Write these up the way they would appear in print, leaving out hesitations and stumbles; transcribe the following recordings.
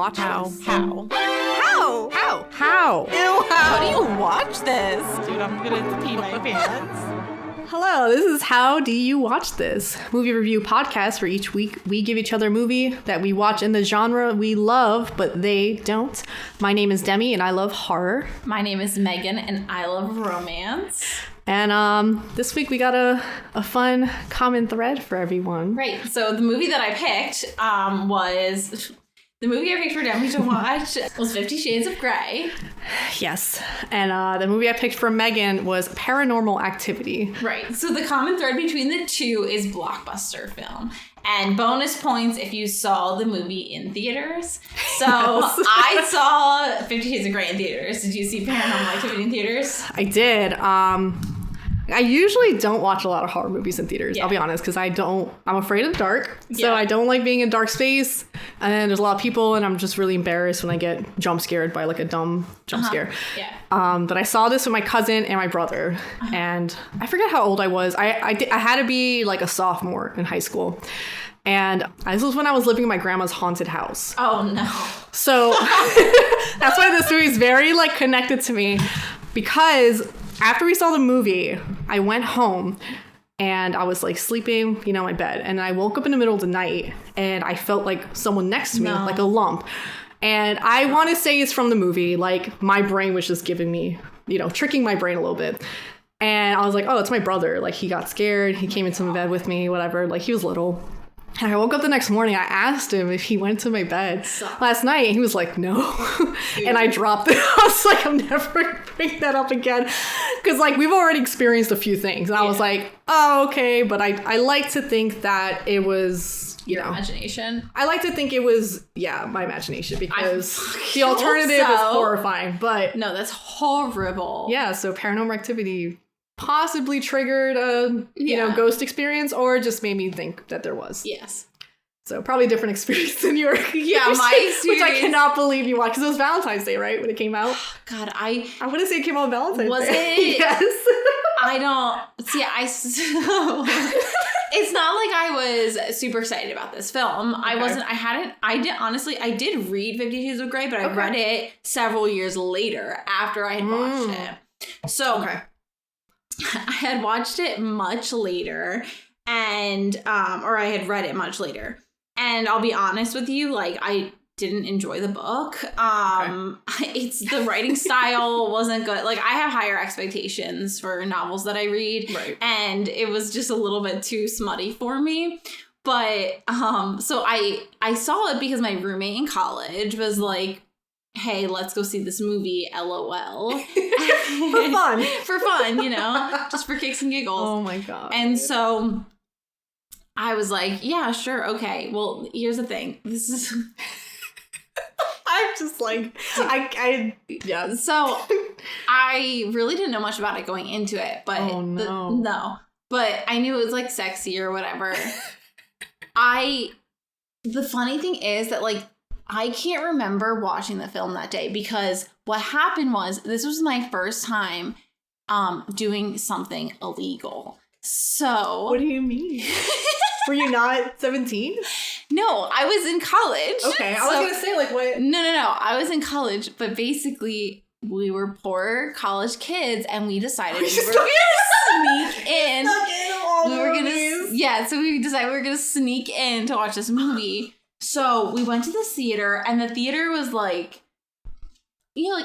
watch this? How? Ew, How do you watch this? Dude, I'm gonna pee my pants. Hello, this is How Do You Watch This? Movie review podcast where each week we give each other a movie that we watch in the genre we love, but they don't. My name is Demi and I love horror. My name is Megan and I love romance. And this week we got a fun common thread for everyone. Right, so the movie that I picked was... The movie I picked for Demi to watch was 50 Shades of Grey. Yes. And the movie I picked for Megan was Paranormal Activity. Right. So the common thread between the two is Blockbuster film. And bonus points if you saw the movie in theaters. So yes. I saw 50 Shades of Grey in theaters. Did you see Paranormal Activity in theaters? I did. I usually don't watch a lot of horror movies in theaters, I'll be honest, because I'm afraid of the dark. So I don't like being in dark space. And there's a lot of people, and I'm just really embarrassed when I get jump scared by like a dumb jump scare. Yeah. But I saw this with my cousin and my brother, and I forget how old I was. I had to be like a sophomore in high school. And this was when I was living in my grandma's haunted house. Oh, no. So that's why this movie is very like connected to me, because after we saw the movie, I went home and I was like sleeping, in my bed. And I woke up in the middle of the night and I felt like someone next to me, like a lump. And I want to say it's from the movie. Like my brain was just giving me, tricking my brain a little bit. And I was like, oh, it's my brother. Like he got scared. He came into my bed with me, whatever. Like he was little. And I woke up the next morning, I asked him if he went to my bed last night, and he was like, no. And I dropped it. I was like, I'm never going to bring that up again. Because, we've already experienced a few things. And I was like, oh, okay. But I like to think that it was, Your imagination? I like to think it was, my imagination. Because the alternative is horrifying. But no, that's horrible. Yeah, so Paranormal Activity possibly triggered a ghost experience, or just made me think that there was. Yes. So probably a different experience than your my experience, which I cannot believe you watched, because it was Valentine's Day, right, when it came out? God, I want to say it came out on Valentine's Day. Was it? Yes. I don't see. It's not like I was super excited about this film. Okay. I did read 50 Shades of Grey, but I read it several years later after I had watched it. So I had watched it much later, and or I had read it much later. And I'll be honest with you, I didn't enjoy the book. It's the writing style wasn't good. I have higher expectations for novels that I read, right? And it was just a little bit too smutty for me. But so I saw it because my roommate in college was like, hey, let's go see this movie, LOL. For fun, just for kicks and giggles. Oh my God. And so I was like, yeah, sure, okay. Well, here's the thing. This is... I'm just like, yeah. So I really didn't know much about it going into it, but but I knew it was sexy or whatever. The funny thing is that I can't remember watching the film that day, because what happened was this was my first time doing something illegal. So what do you mean? Were you not 17? No, I was in college. Okay, I was going to say what? No. I was in college, but basically we were poor college kids, and we decided we were going to sneak in. So we decided we were going to sneak in to watch this movie. So we went to the theater, and the theater was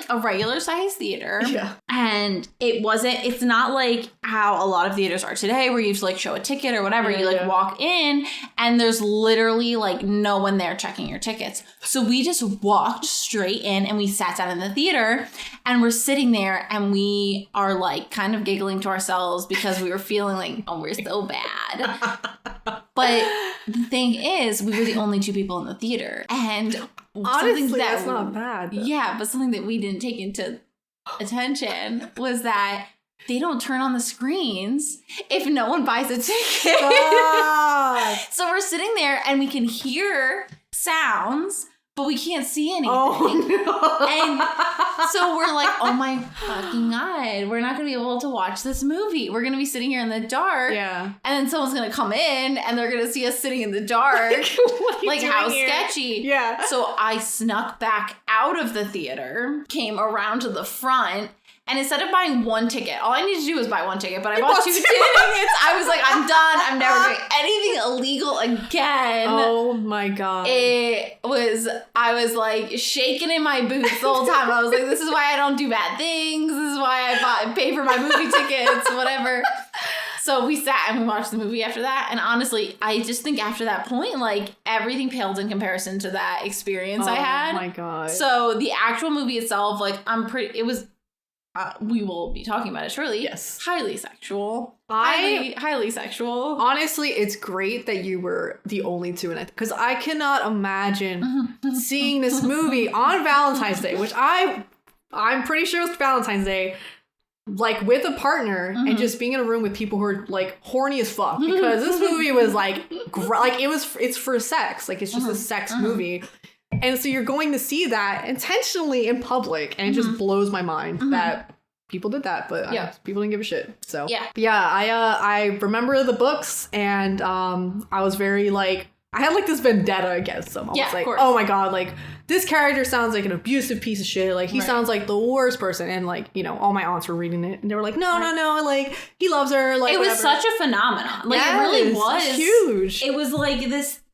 a regular size theater. Yeah. And it's not like how a lot of theaters are today, where you have to show a ticket or whatever. You walk in and there's literally no one there checking your tickets. So we just walked straight in and we sat down in the theater, and we're sitting there and we are kind of giggling to ourselves because we were feeling oh, we're so bad. But the thing is, we were the only two people in the theater. And honestly, that's not bad. Though. Yeah, but something that we didn't take into attention was that they don't turn on the screens if no one buys a ticket. So we're sitting there and we can hear sounds, but we can't see anything. Oh, And so we're like, oh my fucking God, we're not going to be able to watch this movie. We're going to be sitting here in the dark. Yeah. And then someone's going to come in and they're going to see us sitting in the dark. Like, how sketchy. Yeah. So I snuck back out of the theater, came around to the front, and instead of buying one ticket, all I needed to do was buy one ticket, but I bought 2 tickets. I was like, I'm done. I'm never doing anything illegal again. Oh my God. I was like shaking in my boots the whole time. I was like, this is why I don't do bad things. This is why I pay for my movie tickets, whatever. So we sat and we watched the movie after that. And honestly, I just think after that point, like, everything paled in comparison to that experience I had. Oh my God. So the actual movie itself, like, we will be talking about it shortly. Yes. Highly sexual. Highly sexual. Honestly, it's great that you were the only two in it, because I cannot imagine seeing this movie on Valentine's Day, which I'm pretty sure it's Valentine's Day, like with a partner and just being in a room with people who are like horny as fuck, because this movie was like it's for sex, like it's just a sex movie. And so you're going to see that intentionally in public, and it just blows my mind that people did that, but people didn't give a shit. So I remember the books, and I was very like, I had like this vendetta against them. I was like, oh my God, like this character sounds like an abusive piece of shit. Like he sounds like the worst person. And like, you know, all my aunts were reading it and they were like, no, like he loves her. Like it was such a phenomenon. Like it really was huge. It was like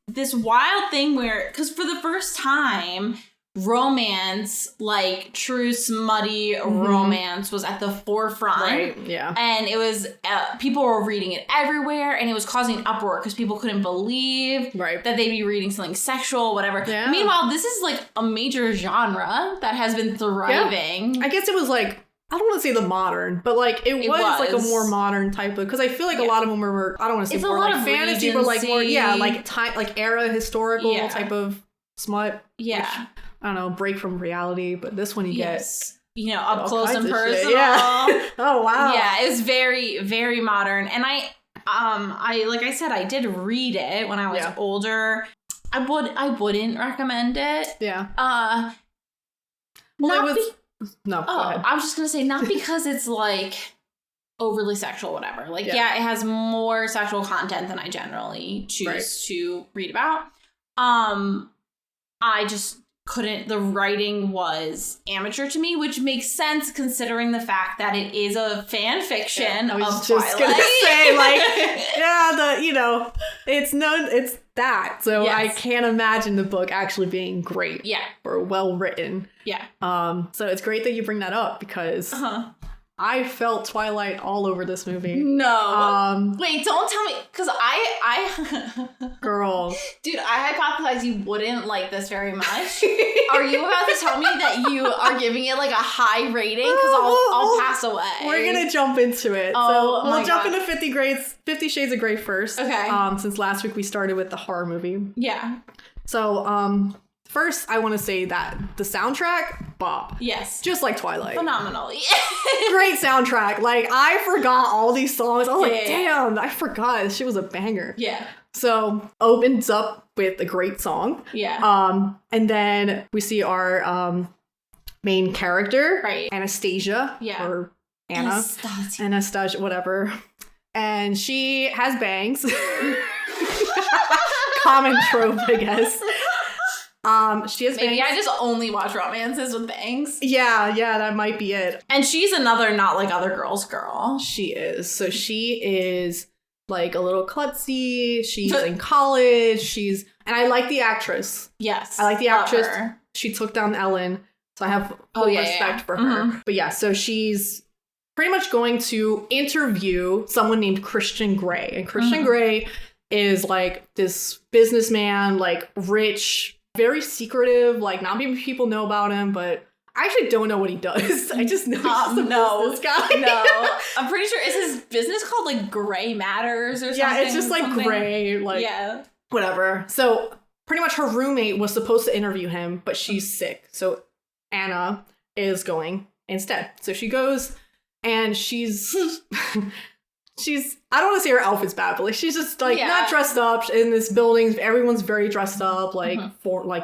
this wild thing where, because for the first time, romance, like true smutty romance, was at the forefront. Right, yeah. And it was, people were reading it everywhere, and it was causing uproar because people couldn't believe that they'd be reading something sexual, whatever. Yeah. Meanwhile, this is like a major genre that has been thriving. Yeah. I guess it was like, I don't want to say the modern, but like it was like a more modern type of, because I feel like a lot of them were, I don't want to say more like fantasy, but like more, like time, like era historical type of smut. Yeah. Which, I don't know, break from reality, but this one you get, you know, up close and personal. Yeah. Oh wow. Yeah, it was very, very modern. And I like I said, I did read it when I was older. I wouldn't recommend it. Yeah. Go ahead. I was just gonna say, not because it's like overly sexual, whatever. Like, it has more sexual content than I generally choose to read about. I just couldn't. The writing was amateur to me, which makes sense considering the fact that it is a fan fiction of Twilight. Just gonna say, like, it's that. So I can't imagine the book actually being great. Yeah. Or well written. Yeah. So it's great that you bring that up, because I felt Twilight all over this movie. No. Wait, don't tell me, because I girl. Dude, I hypothesized you wouldn't like this very much. Are you about to tell me that you are giving it like a high rating? Because I'll pass away. We're gonna jump into it. So we'll jump into 50 Shades of Grey first. Okay. Since last week we started with the horror movie. Yeah. So first, I want to say that the soundtrack, Bob. Yes. Just like Twilight. Phenomenal. Great soundtrack. Like, I forgot all these songs. I was like, damn, I forgot. This shit was a banger. Yeah. So, opens up with a great song. Yeah. And then we see our main character, Anastasia. Yeah. Or Anna. Anastasia, whatever. And she has bangs. Common trope, I guess. She has Maybe bangs. I just only watch romances with bangs. Yeah, that might be it. And she's another not like other girls girl. She is. So she is like a little klutzy. She's in college. And I like the actress. Yes. I like the actress. Her. She took down Ellen. So I have full respect for her. But yeah, so she's pretty much going to interview someone named Christian Grey. And Christian Grey is like this businessman, like rich, very secretive, like not many people know about him, but I actually don't know what he does. I just know he's a business guy. No, I'm pretty sure, is his business called like Grey Matters or something? Yeah, it's just like Grey, like whatever. So pretty much her roommate was supposed to interview him, but she's sick. So Anna is going instead. So she goes and she's I don't want to say her outfit's bad, but like she's just like not dressed up in this building. Everyone's very dressed up, like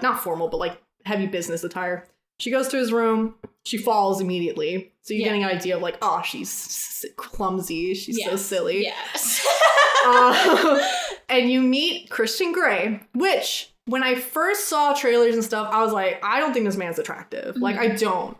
not formal, but like heavy business attire. She goes to his room. She falls immediately. So you're getting an idea of like, oh, she's clumsy. She's so silly. Yes. And you meet Christian Grey, which when I first saw trailers and stuff, I was like, I don't think this man's attractive. Like, I don't.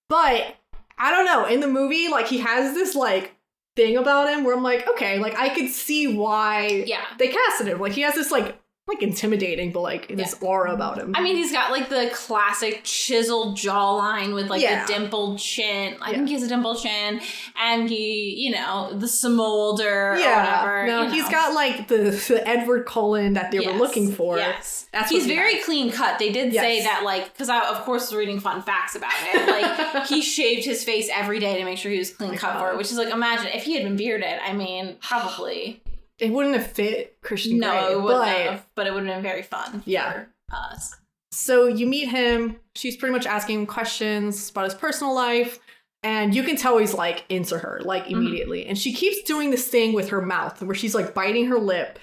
But I don't know. In the movie, like, he has this like thing about him where I'm like, okay, like I could see why they casted him. Like, he has this like intimidating, but like this aura about him. I mean, he's got like the classic chiseled jawline with like the dimpled chin. I think he has a dimpled chin, and he, you know, the smolder or whatever. No, he's got like the Edward Cullen that they were looking for. Yes, he's very clean cut. They did say that, like, because I of course was reading fun facts about it. Like, he shaved his face every day to make sure he was clean cut for it. Which is like, imagine if he had been bearded. I mean, probably. It wouldn't have fit Christian Grey. No, it wouldn't have, but it would have been very fun for us. So you meet him. She's pretty much asking him questions about his personal life. And you can tell he's like into her, like immediately. And she keeps doing this thing with her mouth where she's like biting her lip.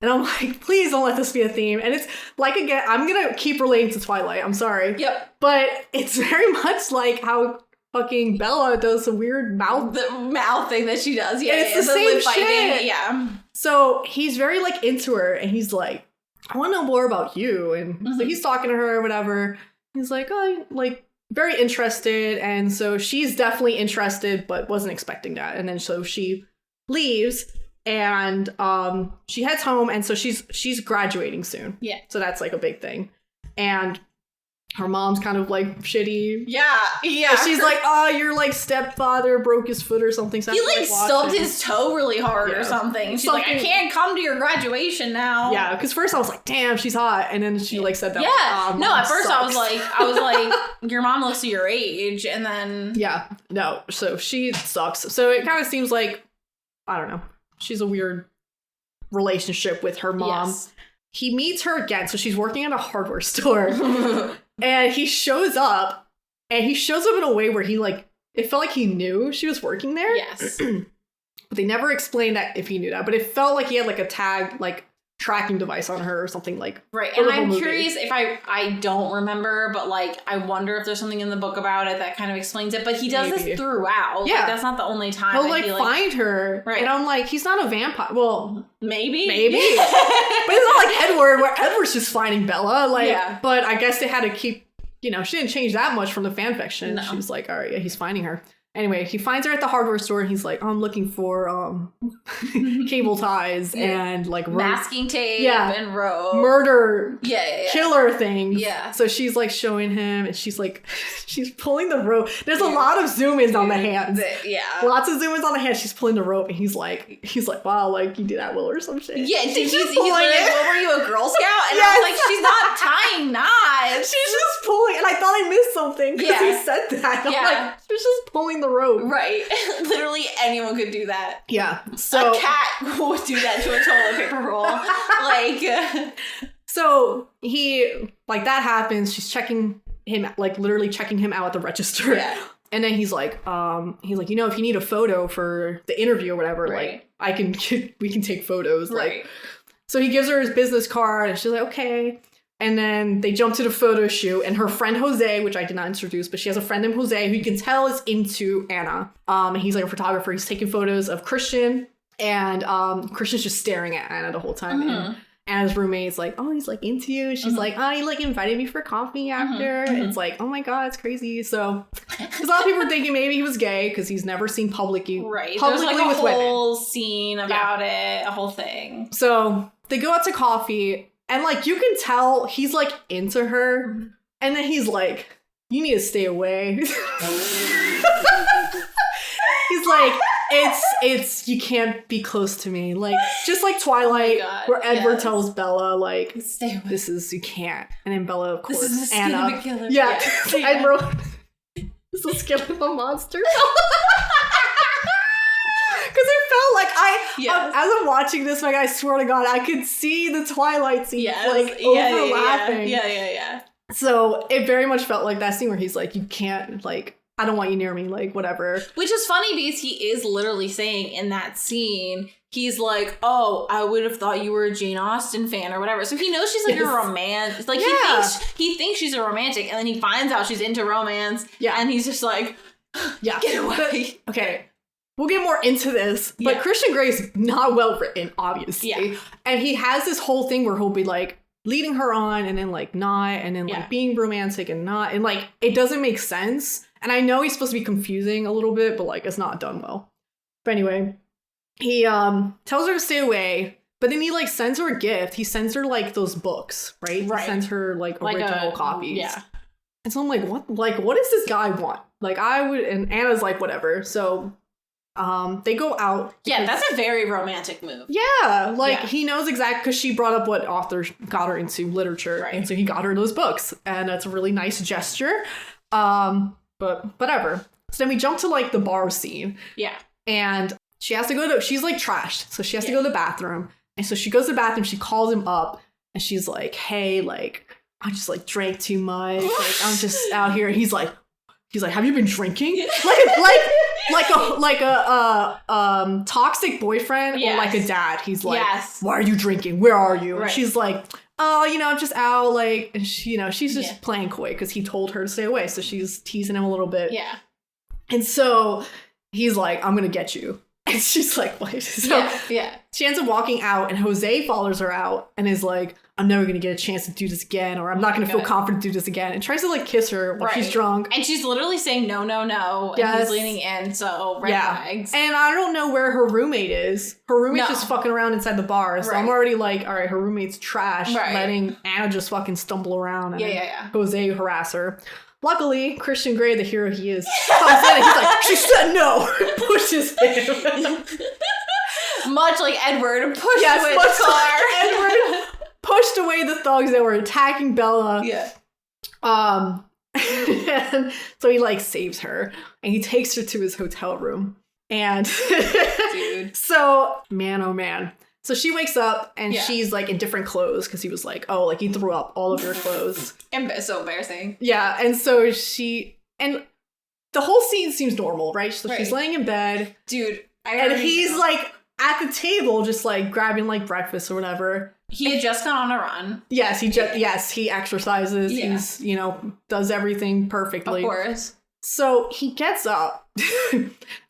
And I'm like, please don't let this be a theme. And it's like, again, I'm going to keep relating to Twilight. I'm sorry. Yep. But it's very much like how fucking Bella does a weird mouth. The mouth thing that she does. Yeah, it's the same shit. Biting. Yeah. So he's very like into her, and he's like, I want to know more about you. And so he's talking to her or whatever. He's like, oh, like very interested. And so she's definitely interested, but wasn't expecting that. And then so she leaves, and she heads home. And so she's graduating soon. Yeah. So that's like a big thing. And her mom's kind of like shitty. Yeah. She's like, oh, your like stepfather broke his foot or something. So he like stubbed his toe really hard or something. She's like, I can't come to your graduation now. Yeah, because first I was like, damn, she's hot, and then she like said that. Yeah. No, at first sucks. I was like, your mom looks your age, and then no. So she sucks. So it kind of seems like, I don't know, she's a weird relationship with her mom. Yes. He meets her again, so she's working at a hardware store. And he shows up in a way where he like, it felt like he knew she was working there. Yes. But they never explained that if he knew that, but it felt like he had like a tag, like tracking device on her or something like. Right. And I'm curious if I don't remember, but like, I wonder if there's something in the book about it that kind of explains it, but he does this throughout. Yeah. Like, that's not the only time. He'll like find her. Right. And I'm like, he's not a vampire. Well, maybe. But it's not like Edward, where Edward's just finding Bella. Like, but I guess they had to keep, you know, she didn't change that much from the fan fiction. No. She was like, all right, he's finding her. Anyway, he finds her at the hardware store, and he's like, oh, I'm looking for cable ties and like masking tape and rope. Murder killer things. Yeah. So she's like showing him, and she's like, she's pulling the rope. There's a lot of zoom ins on the hands. Lots of zoom ins on the hands. She's pulling the rope, and he's like, wow, like you did that well or some shit. Yeah, he's like, what, were you a Girl Scout? And I was like, she's not tying knots. She's just pulling, and I thought I missed something because he said that. I'm like, she's just pulling the rope. Right. Literally anyone could do that. Yeah. So a cat would do that to a toilet paper roll. Like so he like that happens, she's checking him, like literally checking him out at the register. Yeah. And then he's like, you know, if you need a photo for the interview or whatever, like we can take photos. Right. Like so he gives her his business card, and she's like, okay. And then they jump to the photo shoot, and her friend Jose, which I did not introduce, but she has a friend named Jose who you can tell is into Anna. And he's like a photographer. He's taking photos of Christian, and Christian's just staring at Anna the whole time. And Anna's roommate's like, oh, he's like into you. And she's like, oh, he like invited me for coffee after. And it's like, oh my God, it's crazy. So because a lot of people were thinking maybe he was gay because he's never seen publicly There's like a whole scene about it, a whole thing. So they go out to coffee. And, like, you can tell he's, like, into her. And then he's like, you need to stay away. He's like, it's, you can't be close to me. Like, just like Twilight, where Edward tells Bella, like, stay away. This is, you can't. And then Bella, of course, this is a Anna. skin of a killer. Yeah. I wrote, this is skin of a monster. Because it felt like as I'm watching this, like, I swear to God, I could see the Twilight scene, overlapping. Yeah. So it very much felt like that scene where he's like, you can't, like, I don't want you near me, like, whatever. Which is funny because he is literally saying in that scene, he's like, oh, I would have thought you were a Jane Austen fan or whatever. So he knows she's like a romance. Like, he thinks she's a romantic, and then he finds out she's into romance. Yeah. And he's just like, get away. But, okay. We'll get more into this, but Christian Grey's not well written, obviously. Yeah. And he has this whole thing where he'll be like leading her on and then like not, and then like being romantic and not, and like it doesn't make sense. And I know he's supposed to be confusing a little bit, but like it's not done well. But anyway, he tells her to stay away, but then he like sends her a gift. He sends her like those books, right? He sends her like original copies. Yeah. And so I'm like, what does this guy want? Like and Anna's like, whatever. So they go out. Yeah, that's a very romantic move. Yeah, like he knows exactly, because she brought up what authors got her into literature, and so he got her those books, and that's a really nice gesture. But whatever. So then we jump to like the bar scene. Yeah, and she has to go to. She's like trashed, so she has to go to the bathroom, and so she goes to the bathroom. She calls him up, and she's like, "Hey, like I just like drank too much. Like I'm just out here." And he's like, "Have you been drinking?" like a toxic boyfriend or like a dad. He's like, "Why are you drinking? Where are you?" And she's like, "Oh, I'm just out." Like, and she, she's just playing coy because he told her to stay away. So she's teasing him a little bit. Yeah. And so he's like, "I'm gonna get you." And she's like, "What?" So she ends up walking out, and Jose follows her out and is like, "I'm never going to get a chance to do this again," or "I'm not going to feel confident to do this again," and tries to like kiss her while she's drunk. And she's literally saying no, no, no. And he's leaning in, so red flags. And I don't know where her roommate is. Her roommate's just fucking around inside the bar. So I'm already like, all right, her roommate's trash, letting Anna just fucking stumble around and Jose harass her. Luckily, Christian Grey, the hero he is, comes in and he's like, "She said no," pushes him. Much like Edward pushed away the car. Edward pushed away the thugs that were attacking Bella. Yeah. And so he like saves her and he takes her to his hotel room. And dude. So, man, oh man. So she wakes up and she's like in different clothes because he was like, "Oh, like you threw up all of your clothes." So embarrassing. Yeah. And so and the whole scene seems normal, right? So she's laying in bed. Dude. And he's like at the table just like grabbing like breakfast or whatever. He had just gone on a run. Yes, he exercises. Yeah. He's, does everything perfectly. Of course. So he gets up.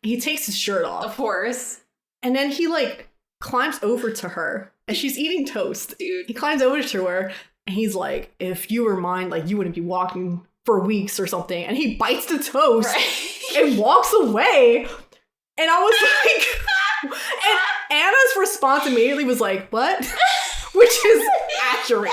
He takes his shirt off. Of course. And then he like climbs over to her and she's eating toast. Dude. He climbs over to her and he's like, "If you were mine, like you wouldn't be walking for weeks or something." And he bites the toast and walks away. And I was like, and Anna's response immediately was like, "What?" Which is accurate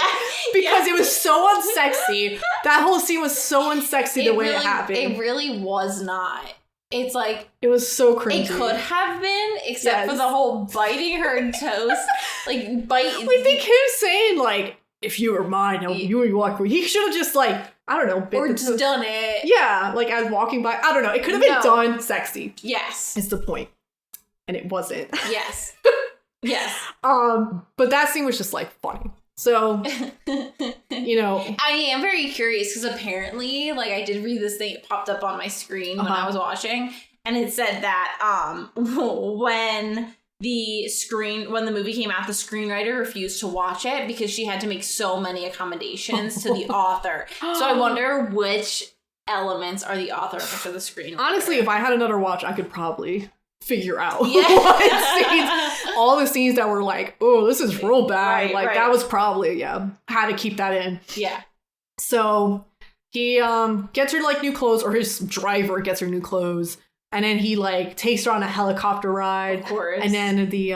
because it was so unsexy. That whole scene was so unsexy the way it happened. It really was not. It's like it was so cringy. It could have been, except for the whole biting her toast, like bite. I think him saying like, "If you were mine, you would walk away." He should have just like, I don't know, or just done it. Yeah, like as walking by. I don't know. It could have been done sexy. Yes, is the point, and it wasn't. Yes. Yes. But that scene was just like funny. So, I am very curious because apparently, like I did read this thing, it popped up on my screen when I was watching, and it said that when the movie came out, the screenwriter refused to watch it because she had to make so many accommodations to the author. So I wonder which elements are the author for the screenwriter. Honestly, if I had another watch, I could probably figure out all the scenes that were like, "Oh, this is real bad." That was probably had to keep that in. Yeah. So he gets her like new clothes, or his driver gets her new clothes, and then he like takes her on a helicopter ride. Of course. And then the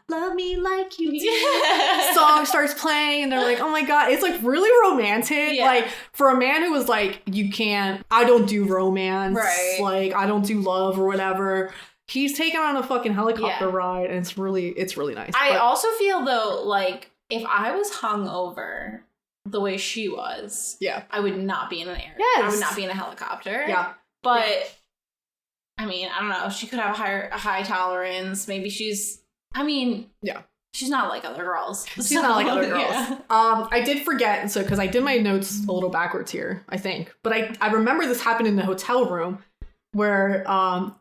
"Love Me Like You Do" song starts playing, and they're like, "Oh my god," it's like really romantic. Yeah. Like for a man who was like, I don't do romance, like I don't do love or whatever. He's taken on a fucking helicopter ride, and it's really nice. I also feel though, like if I was hungover the way she was, I would not be in an air. Yes. I would not be in a helicopter. Yeah, but I mean, I don't know. She could have a high tolerance. Maybe she's not like other girls. She's not like other girls. Yeah. I did forget, so because I did my notes a little backwards here, I think, but I remember this happened in the hotel room. where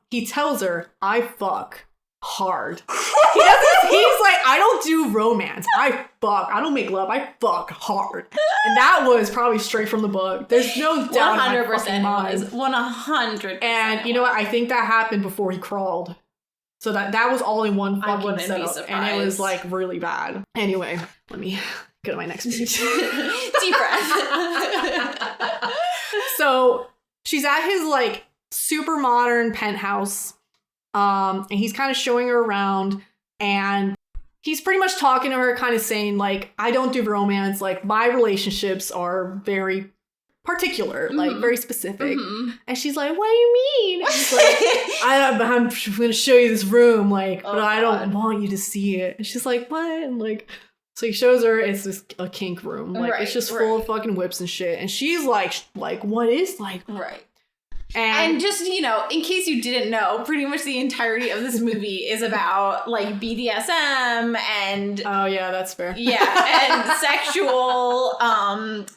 he tells her, I fuck hard. He's like, I don't do romance. I fuck. I don't make love. I fuck hard. And that was probably straight from the book. There's no doubt 100% in my fucking mind. 100%. And you know what? I think that happened before he crawled. So that was all in one fucking setup. And it was like really bad. Anyway, let me go to my next page. Deep breath. So she's at his like super modern penthouse. And he's kind of showing her around, and he's pretty much talking to her, kind of saying like, I don't do romance. Like my relationships are very particular, like very specific. And she's like, what do you mean? And he's like, I'm going to show you this room, like, but I don't want you to see it. And she's like, what? And like, so he shows her it's just a kink room. Like it's just full of fucking whips and shit. And she's like, what is like? Right. And just, you know, in case you didn't know, pretty much the entirety of this movie is about, like, BDSM and... Oh, yeah, that's fair. Yeah, and sexual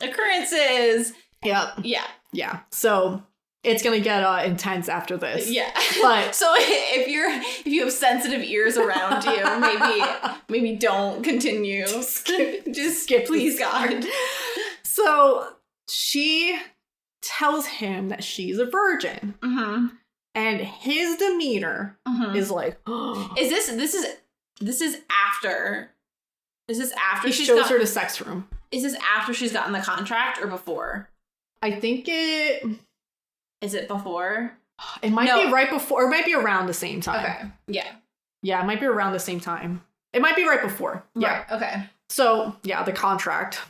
occurrences. Yep. Yeah. Yeah. So it's going to get intense after this. Yeah. But so if you have sensitive ears around you, maybe don't continue. Just skip, please, God. So she tells him that she's a virgin, and his demeanor is like, is this after? Is this after he shows her the sex room? Is this after she's gotten the contract or before? I think it is it before. It might be right before, or it might be around the same time. Okay. Yeah, it might be around the same time. It might be right before. Yeah. Right. Okay. So yeah, the contract.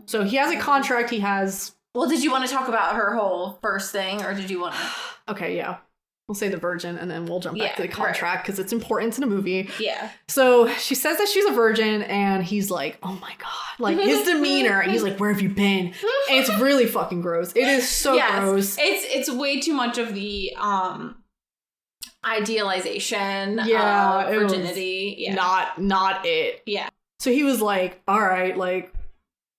So he has a contract. He has. Well, did you want to talk about her whole first thing, or did you want to? Okay, yeah. We'll say the virgin, and then we'll jump back to the contract, because it's important to the movie. Yeah. So she says that she's a virgin, and he's like, oh my God. Like, his demeanor, and he's like, where have you been? And it's really fucking gross. It is so gross. It's way too much of the idealization of virginity. Yeah. Not it. Yeah. So he was like, all right, like,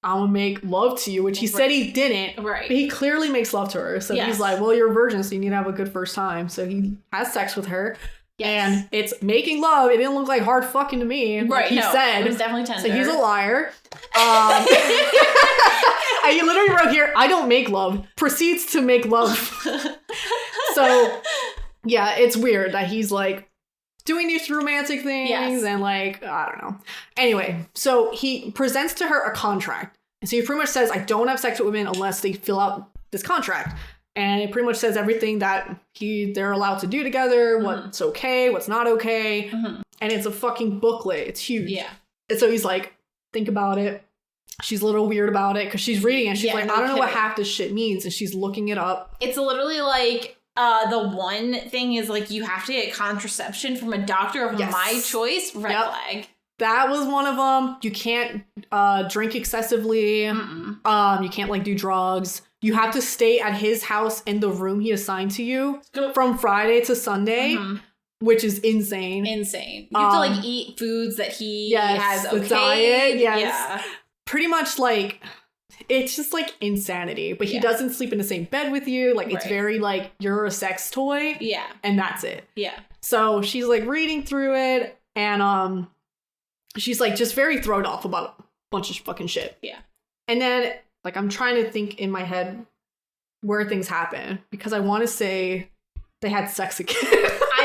I'm gonna make love to you, which he said he didn't. Right. But he clearly makes love to her. So he's like, well, you're a virgin, so you need to have a good first time. So he has sex with her. Yes. And it's making love. It didn't look like hard fucking to me. Right. Like he said. It was definitely tender. So he's a liar. He literally wrote here, I don't make love. Proceeds to make love. So, yeah, it's weird that he's like doing these romantic things and like, I don't know. Anyway, so he presents to her a contract. And so he pretty much says, I don't have sex with women unless they fill out this contract. And it pretty much says everything that they're allowed to do together, what's okay, what's not okay. And it's a fucking booklet. It's huge. Yeah. And so he's like, think about it. She's a little weird about it because she's reading it. She's like, I don't know what half this shit means. And she's looking it up. It's literally like, the one thing is like, you have to get contraception from a doctor of my choice. Red flag. That was one of them. You can't drink excessively. You can't like do drugs. You have to stay at his house in the room he assigned to you from Friday to Sunday, which is insane. Insane. You have to like eat foods that he has okayed. Diet, yeah. Pretty much like, it's just like insanity. But he doesn't sleep in the same bed with you. Like it's very like, you're a sex toy. Yeah. And that's it. Yeah. So she's like reading through it, and she's like just very thrown off about a bunch of fucking shit. Yeah. And then like I'm trying to think in my head where things happen, because I want to say they had sex again.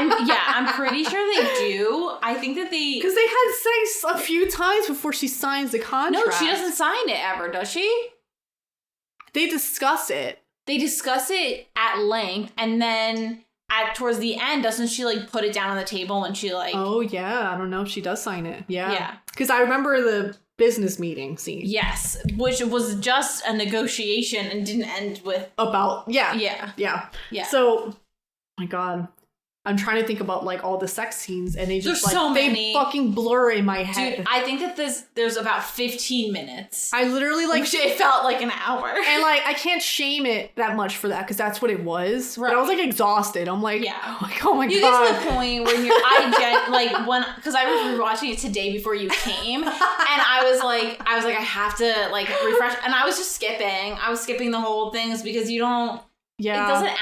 I'm pretty sure they do. I think that because they had sex a few times before she signs the contract. No, she doesn't sign it ever, does she? They discuss it. They discuss it at length, and then towards the end, doesn't she like put it down on the table and she like? Oh yeah, I don't know if she does sign it. Yeah. Because I remember the business meeting scene. Yes, which was just a negotiation and didn't end with Yeah. So, my God. I'm trying to think about like all the sex scenes, and they just they fucking blur in my head. Dude, I think that there's about 15 minutes. I literally like it felt like an hour, and like I can't shame it that much for that because that's what it was. Right. But I was like exhausted. I'm like, oh my God. You get to the point where because I was rewatching it today before you came, and I was like I have to like refresh, and I was just skipping. I was skipping the whole things because you don't. Yeah. It doesn't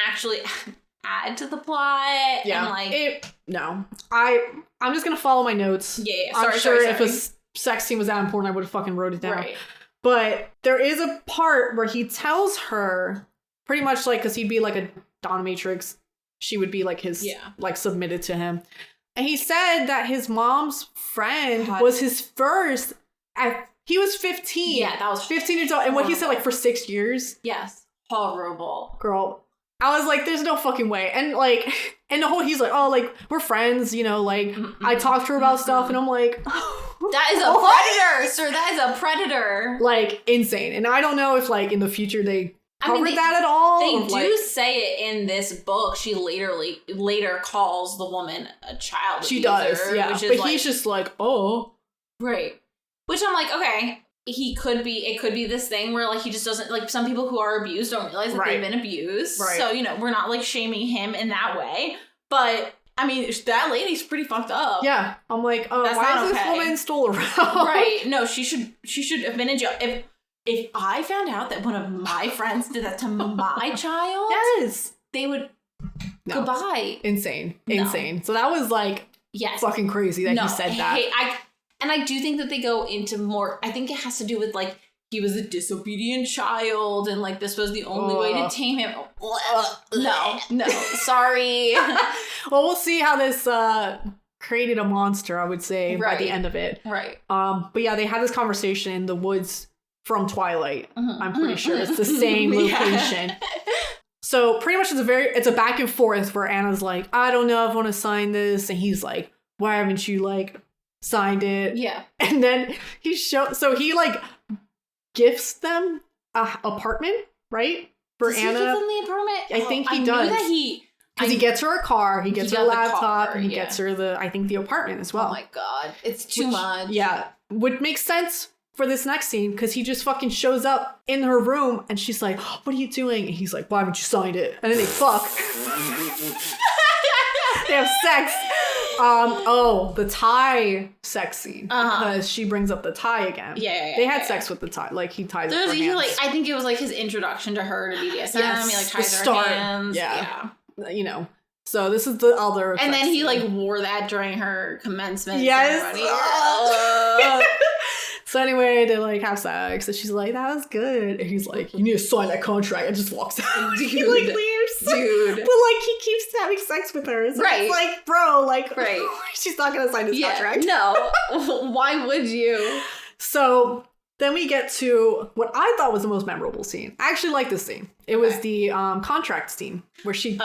add to the plot. Yeah. And like, no. I'm just gonna follow my notes. Yeah. I'm sure if a sex scene was that important, I would have fucking wrote it down. Right. But there is a part where he tells her pretty much like, because he'd be like a dominatrix, she would be like his, like submitted to him. And he said that his mom's friend was his first. He was 15. Yeah, that was 15 years old. And what he said, like for 6 years. Yes. Horrible. Girl. I was like, there's no fucking way. And like, and the whole, he's like, oh, like, we're friends, you know, like, I talked to her about stuff, and I'm like, that is a predator, sir. That is a predator. Like, insane. And I don't know if, like, in the future they covered that at all. They do say it in this book. She later calls the woman a child abuser. She does, yeah. Which is but like, he's just like, oh. Right. Which I'm like, okay. It could be this thing where like he just doesn't, like, some people who are abused don't realize that they've been abused. Right. So, you know, we're not like shaming him in that way. But I mean, that lady's pretty fucked up. Yeah. I'm like, oh, why is this woman still around? Right. No, she should have been in jail. If I found out that one of my friends did that to my child, they would goodbye. Insane. So that was like fucking crazy that he said that. And I do think that they go into more, I think it has to do with, like, he was a disobedient child, and, like, this was the only way to tame him. No, sorry. Well, we'll see how this created a monster, I would say, by the end of it. Right. But yeah, they had this conversation in the woods from Twilight. I'm pretty sure it's the same location. So pretty much it's a back and forth where Anna's like, I don't know if I want to sign this, and he's like, why haven't you, like, signed it? Yeah. And then so he like gifts them a apartment, right? For Does Anna. He give them the apartment? I think he does. Because he gets her a car, he gets her a laptop, and he gets her the apartment as well. Oh my god. It's too much. Yeah. Would make sense for this next scene, because he just fucking shows up in her room and she's like, what are you doing? And he's like, why haven't you signed it? And then they fuck. They have sex. The tie sex scene, because she brings up the tie again. Yeah. They had sex with the tie, like he ties it. Like, I think it was like his introduction to her to BDSM. Yes, he like ties her hands. Yeah. You know. So this is the other. And then he like wore that during her commencement ceremony. Yes. So anyway, they like have sex, and she's like, "That was good." And he's like, "You need to sign that contract," and just walks out. Dude, he like leaves, dude. But like he keeps having sex with her. So it's like, bro, like, she's not gonna sign this contract. No, why would you? So then we get to what I thought was the most memorable scene. I actually like this scene. It was the contract scene where she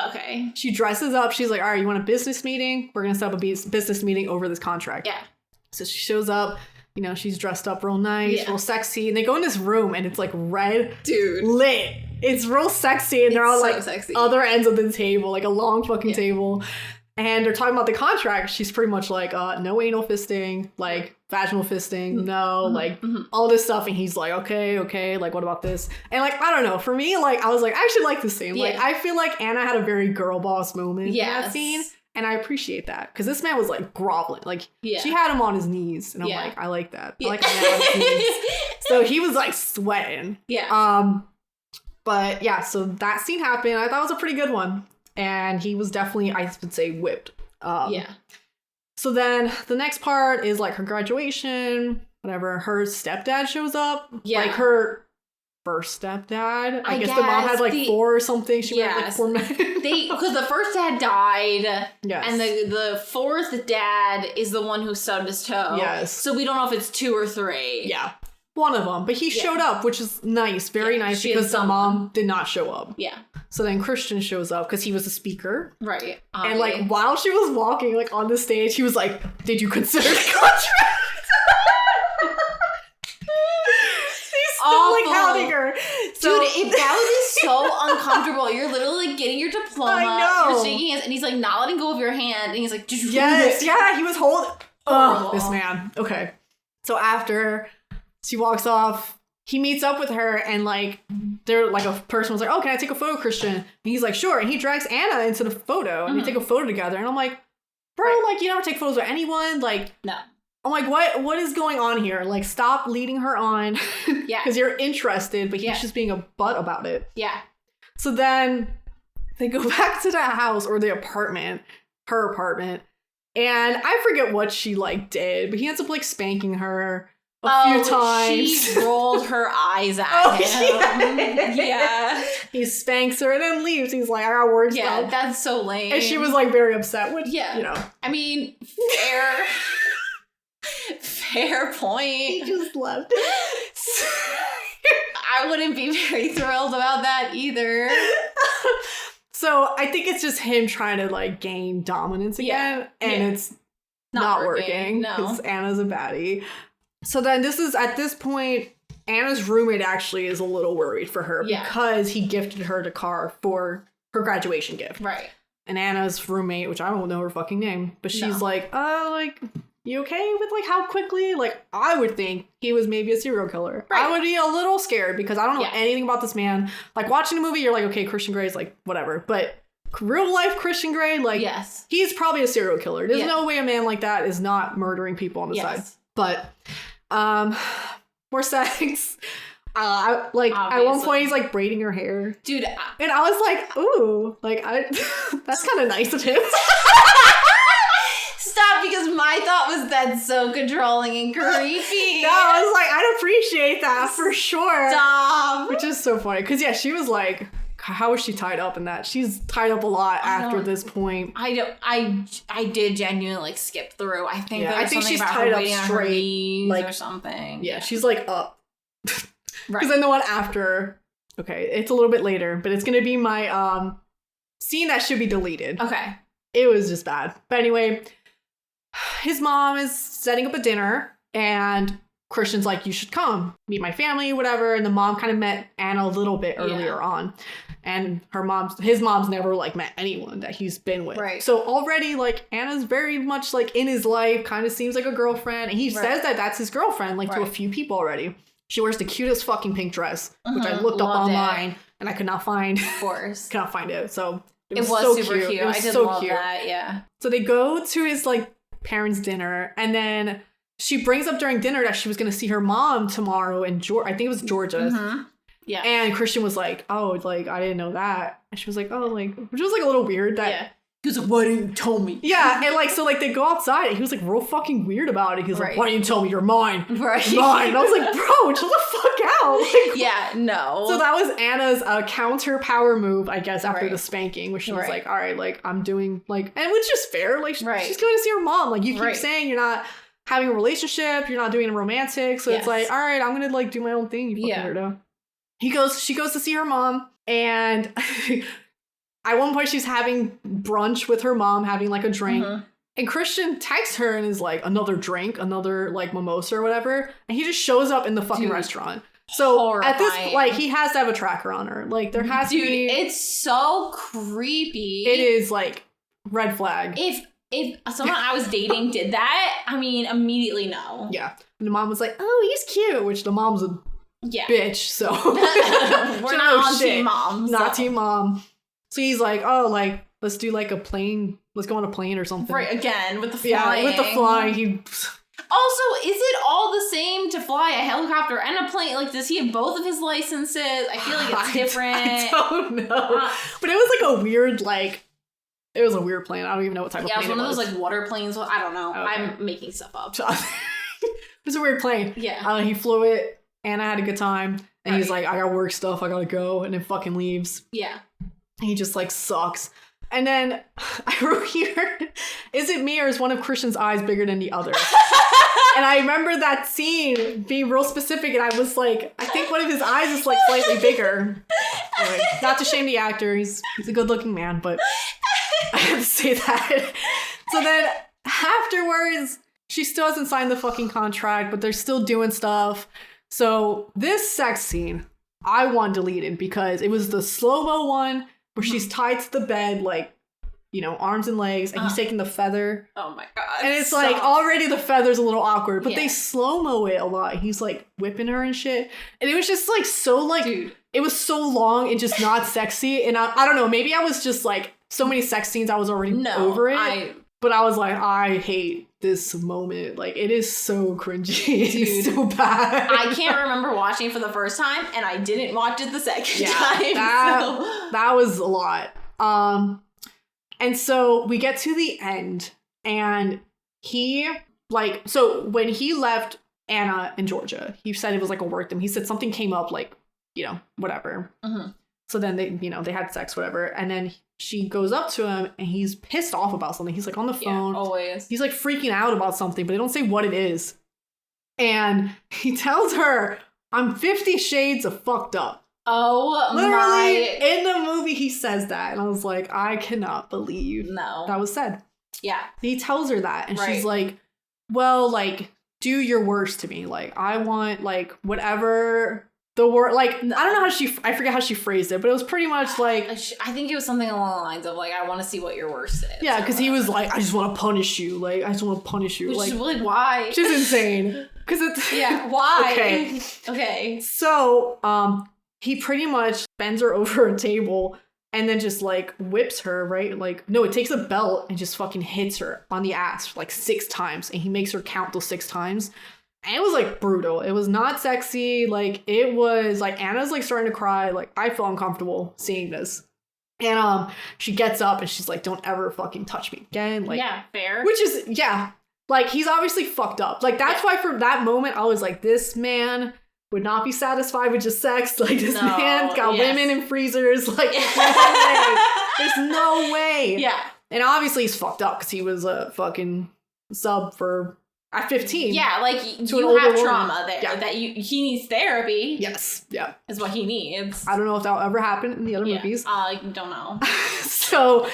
dresses up. She's like, "All right, you want a business meeting? We're gonna set up a business meeting over this contract." Yeah. So she shows up. You know, she's dressed up real nice, real sexy. And they go in this room and it's like red. Dude. Lit. It's real sexy. And they're all like sexy. Other ends of the table, like a long fucking table. And they're talking about the contract. She's pretty much like, no anal fisting, like vaginal fisting, like all this stuff. And he's like, okay, like what about this? And like, I don't know. For me, like, I was like, I actually like this scene. Like, I feel like Anna had a very girl boss moment in that scene. And I appreciate that, because this man was like groveling, like she had him on his knees, and I'm like, I like that. I like a man on his knees. So he was like sweating. Yeah. But yeah, so that scene happened. I thought it was a pretty good one, and he was definitely, I would say, whipped. So then the next part is like her graduation, whatever. Her stepdad shows up. Yeah. Like her first stepdad. I guess the mom had like 4 or something. She had like 4 men. Because the first dad died. Yes. And the fourth dad is the one who stubbed his toe. Yes. So we don't know if it's 2 or 3. Yeah. One of them. But he showed up, which is nice. Very nice, because the mom did not show up. Yeah. So then Christian shows up because he was a speaker. Right. And like while she was walking like on the stage, he was like, "Did you consider the contract?" Like hounding her. So, dude, that would be so uncomfortable. You're literally like getting your diploma. I know. You're shaking hands, and he's like not letting go of your hand, and he's like, "Did you?" Yes, yeah, he was holding. Oh, this man. Okay, so after she walks off, he meets up with her, and like they're like a person was like, "Oh, can I take a photo, Christian?" And he's like, "Sure." And he drags Anna into the photo, and they take a photo together. And I'm like, "Bro, like you never take photos with anyone, like no." I'm like, what is going on here? Like, stop leading her on. Yeah. Because you're interested, but he's just being a butt about it. Yeah. So then they go back to the house or the apartment, her apartment, and I forget what she like did, but he ends up like spanking her a few times. She rolled her eyes at him. Yeah. He spanks her and then leaves. He's like, I got work stuff. Yeah, that's so lame. And she was like very upset, which, yeah. you know. I mean, fair point. He just left. I wouldn't be very thrilled about that either. So I think it's just him trying to like gain dominance again, and it's not working. No, because Anna's a baddie. So then at this point, Anna's roommate actually is a little worried for her because he gifted her the car for her graduation gift. Right. And Anna's roommate, which I don't know her fucking name, but she's like, you okay with like how quickly? Like, I would think he was maybe a serial killer. Right. I would be a little scared because I don't know anything about this man. Like, watching the movie, you're like, okay, Christian Grey's like, whatever. But real life Christian Grey, like, he's probably a serial killer. There's no way a man like that is not murdering people on the side. But, more sex. Obviously. At one point he's like braiding her hair. Dude. And I was like, ooh, like, that's kind of nice of him. Stop, because my thought was that's so controlling and creepy. No, I was like, I'd appreciate that for sure. Stop. Which is so funny. Because, she was like, how was she tied up in that? She's tied up a lot after this point. I did genuinely like skip through. I think she's about tied her up straight, like, or something. Yeah, she's like up. Right. Because then the one after, okay, it's a little bit later, but it's going to be my scene that should be deleted. Okay. It was just bad. But anyway, his mom is setting up a dinner, and Christian's like, you should come meet my family, whatever. And the mom kind of met Anna a little bit earlier on. And his mom's never like met anyone that he's been with. Right. So already like Anna's very much like in his life, kind of seems like a girlfriend. And he says that that's his girlfriend, like to a few people already. She wears the cutest fucking pink dress, which I looked up online and I could not find. Of course. Could not find it. So it was so super cute. It was I did so love cute. that. Yeah. So they go to his like parents' dinner, and then she brings up during dinner that she was going to see her mom tomorrow in I think it was Georgia. Mm-hmm. Yeah. And Christian was like, oh, like, I didn't know that. And she was like, oh, like, which was like a little weird that. Yeah. He was like, why didn't you tell me? Yeah. And like, so like they go outside and he was like real fucking weird about it. He was like, why didn't you tell me you're mine? Right. You're mine. And I was like, bro, chill the fuck out. Like, yeah, no. So that was Anna's counter power move, I guess, after the spanking, where she was like, all right, like, I'm doing like, and which is fair. Like, she's going to see her mom. Like, you keep saying you're not having a relationship, you're not doing it romantic. So it's like, all right, I'm going to like do my own thing, you fucking weirdo. She goes to see her mom, and at one point she's having brunch with her mom, having like a drink. Mm-hmm. And Christian texts her and is like, another drink, another like mimosa or whatever. And he just shows up in the fucking restaurant. So horrifying. At this, like, he has to have a tracker on her. Like, there has to be. It's so creepy. It is like red flag. If someone I was dating did that, I mean, immediately no. Yeah. And the mom was like, oh, he's cute, which the mom's a bitch, so. We're not on team mom. Not team mom. So he's like, oh, like, let's do like a plane. Let's go on a plane or something. Right, again, with the flying. Yeah, with the flying. Also, is it all the same to fly a helicopter and a plane? Like, does he have both of his licenses? I feel like it's different. I don't know. But it was like a weird, like, it was a weird plane. I don't even know what type of plane it was. Yeah, it was one of those, like, water planes. I don't know. Okay. I'm making stuff up. It was a weird plane. Yeah. He flew it. Anna had a good time. And he's like, I got work stuff. I gotta go. And then fucking leaves. Yeah. He just, like, sucks. And then I wrote here, is it me or is one of Christian's eyes bigger than the other? And I remember that scene being real specific, and I was like, I think one of his eyes is like slightly bigger. Anyway, not to shame the actor, he's a good looking man, but I have to say that. So then afterwards, she still hasn't signed the fucking contract, but they're still doing stuff. So this sex scene, I want deleted because it was the slow-mo one where she's tied to the bed, like, you know, arms and legs, and he's taking the feather. Oh my god. And it's like, already the feather's a little awkward, but they slow-mo it a lot. He's like whipping her and shit. And it was just like so like, dude, it was so long and just not sexy. And I don't know, maybe I was just like, so many sex scenes, I was already over it. But I was like, I hate this moment. Like, it is so cringy. Dude, it's so bad. I can't remember watching it for the first time, and I didn't watch it the second time. That was a lot. And so we get to the end, and he, like, so when he left Anna in Georgia, he said it was like a work thing. He said something came up, like, you know, whatever. So then they, you know, they had sex, whatever. And then she goes up to him, and he's pissed off about something. He's like on the phone. Always. He's like freaking out about something, but they don't say what it is. And he tells her, I'm 50 shades of fucked up. Oh, literally, in the movie, he says that. And I was like, I cannot believe that was said. Yeah. He tells her that. And she's like, well, like, do your worst to me. Like, I want, like, whatever the word, like, I don't know how I forget how she phrased it, but it was pretty much like, I think it was something along the lines of, like, I want to see what your worst is. Yeah, because he was like, I just want to punish you. Like, I just want to punish you. Which like, is really why. Which is insane. Because it's... Yeah, why? Okay. Okay. So, he pretty much bends her over a table and then just, like, whips her, right? Like, no, it takes a belt and just fucking hits her on the ass, like, 6 times. And he makes her count those 6 times. And it was, like, brutal. It was not sexy. Like, it was, like, Anna's, like, starting to cry. Like, I feel uncomfortable seeing this. And, she gets up and she's like, don't ever fucking touch me again. Like, yeah, fair. Which is, yeah. Like, he's obviously fucked up. Like, that's why from that moment, I was like, this man would not be satisfied with just sex. Like, this man's got women in freezers. Like, there's no way. There's no way. Yeah. And obviously he's fucked up because he was a fucking sub for... At 15. Yeah, like, you have trauma there. Yeah. That he needs therapy. Yes. Yeah. Is what he needs. I don't know if that'll ever happen in the other movies. I don't know. So,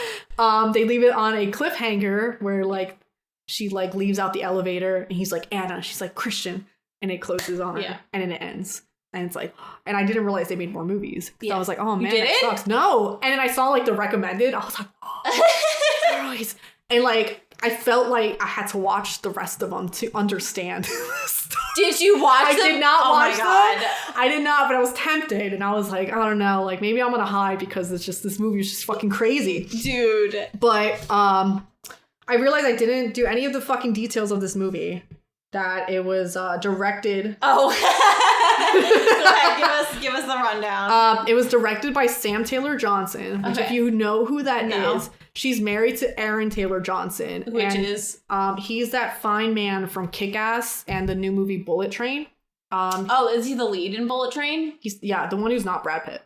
they leave it on a cliffhanger where, like, she, like, leaves out the elevator and he's like, Anna. She's like, Christian. And it closes on her. Yeah. And then it ends. And it's like, and I didn't realize they made more movies. So I was like, oh man, that sucks. No. And then I saw, like, the recommended. I was like, oh, and, like, I felt like I had to watch the rest of them to understand. Did you watch them? I did not watch them. I did not, but I was tempted. And I was like, I don't know. Like, maybe I'm going to hide because it's just, this movie is just fucking crazy. Dude. But I realized I didn't do any of the fucking details of this movie. That it was directed. Oh. Go ahead, give us the rundown. It was directed by Sam Taylor Johnson, which if you know who that is, she's married to Aaron Taylor Johnson. Which is? He's that fine man from Kick-Ass and the new movie Bullet Train. Is he the lead in Bullet Train? He's the one who's not Brad Pitt.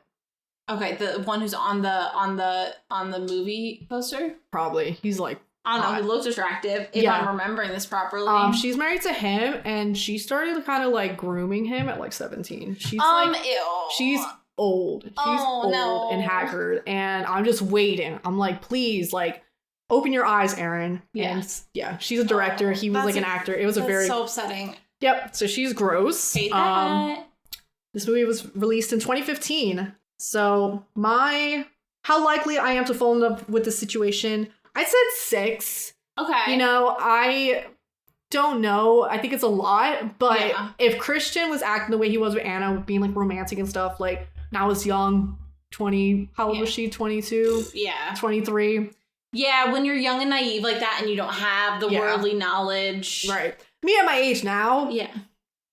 Okay, the one who's on the movie poster? Probably. He's like, I don't know, he looks attractive, if I'm remembering this properly. She's married to him, and she started kind of, like, grooming him at, like, 17. She's, like, ew. She's old. She's old and haggard, and I'm just waiting. I'm like, please, like, open your eyes, Aaron. Yeah. And, she's a director. He was, like, an actor. It was that's so upsetting. Yep, so she's gross. Hate that. This movie was released in 2015. So, how likely I am to fall in love with this situation... I said 6. Okay. You know, I don't know. I think it's a lot. But if Christian was acting the way he was with Anna, being, like, romantic and stuff, like, now I was young, 20, how old was she? 22? Yeah. 23? Yeah, when you're young and naive like that and you don't have the worldly knowledge. Right. Me at my age now. Yeah.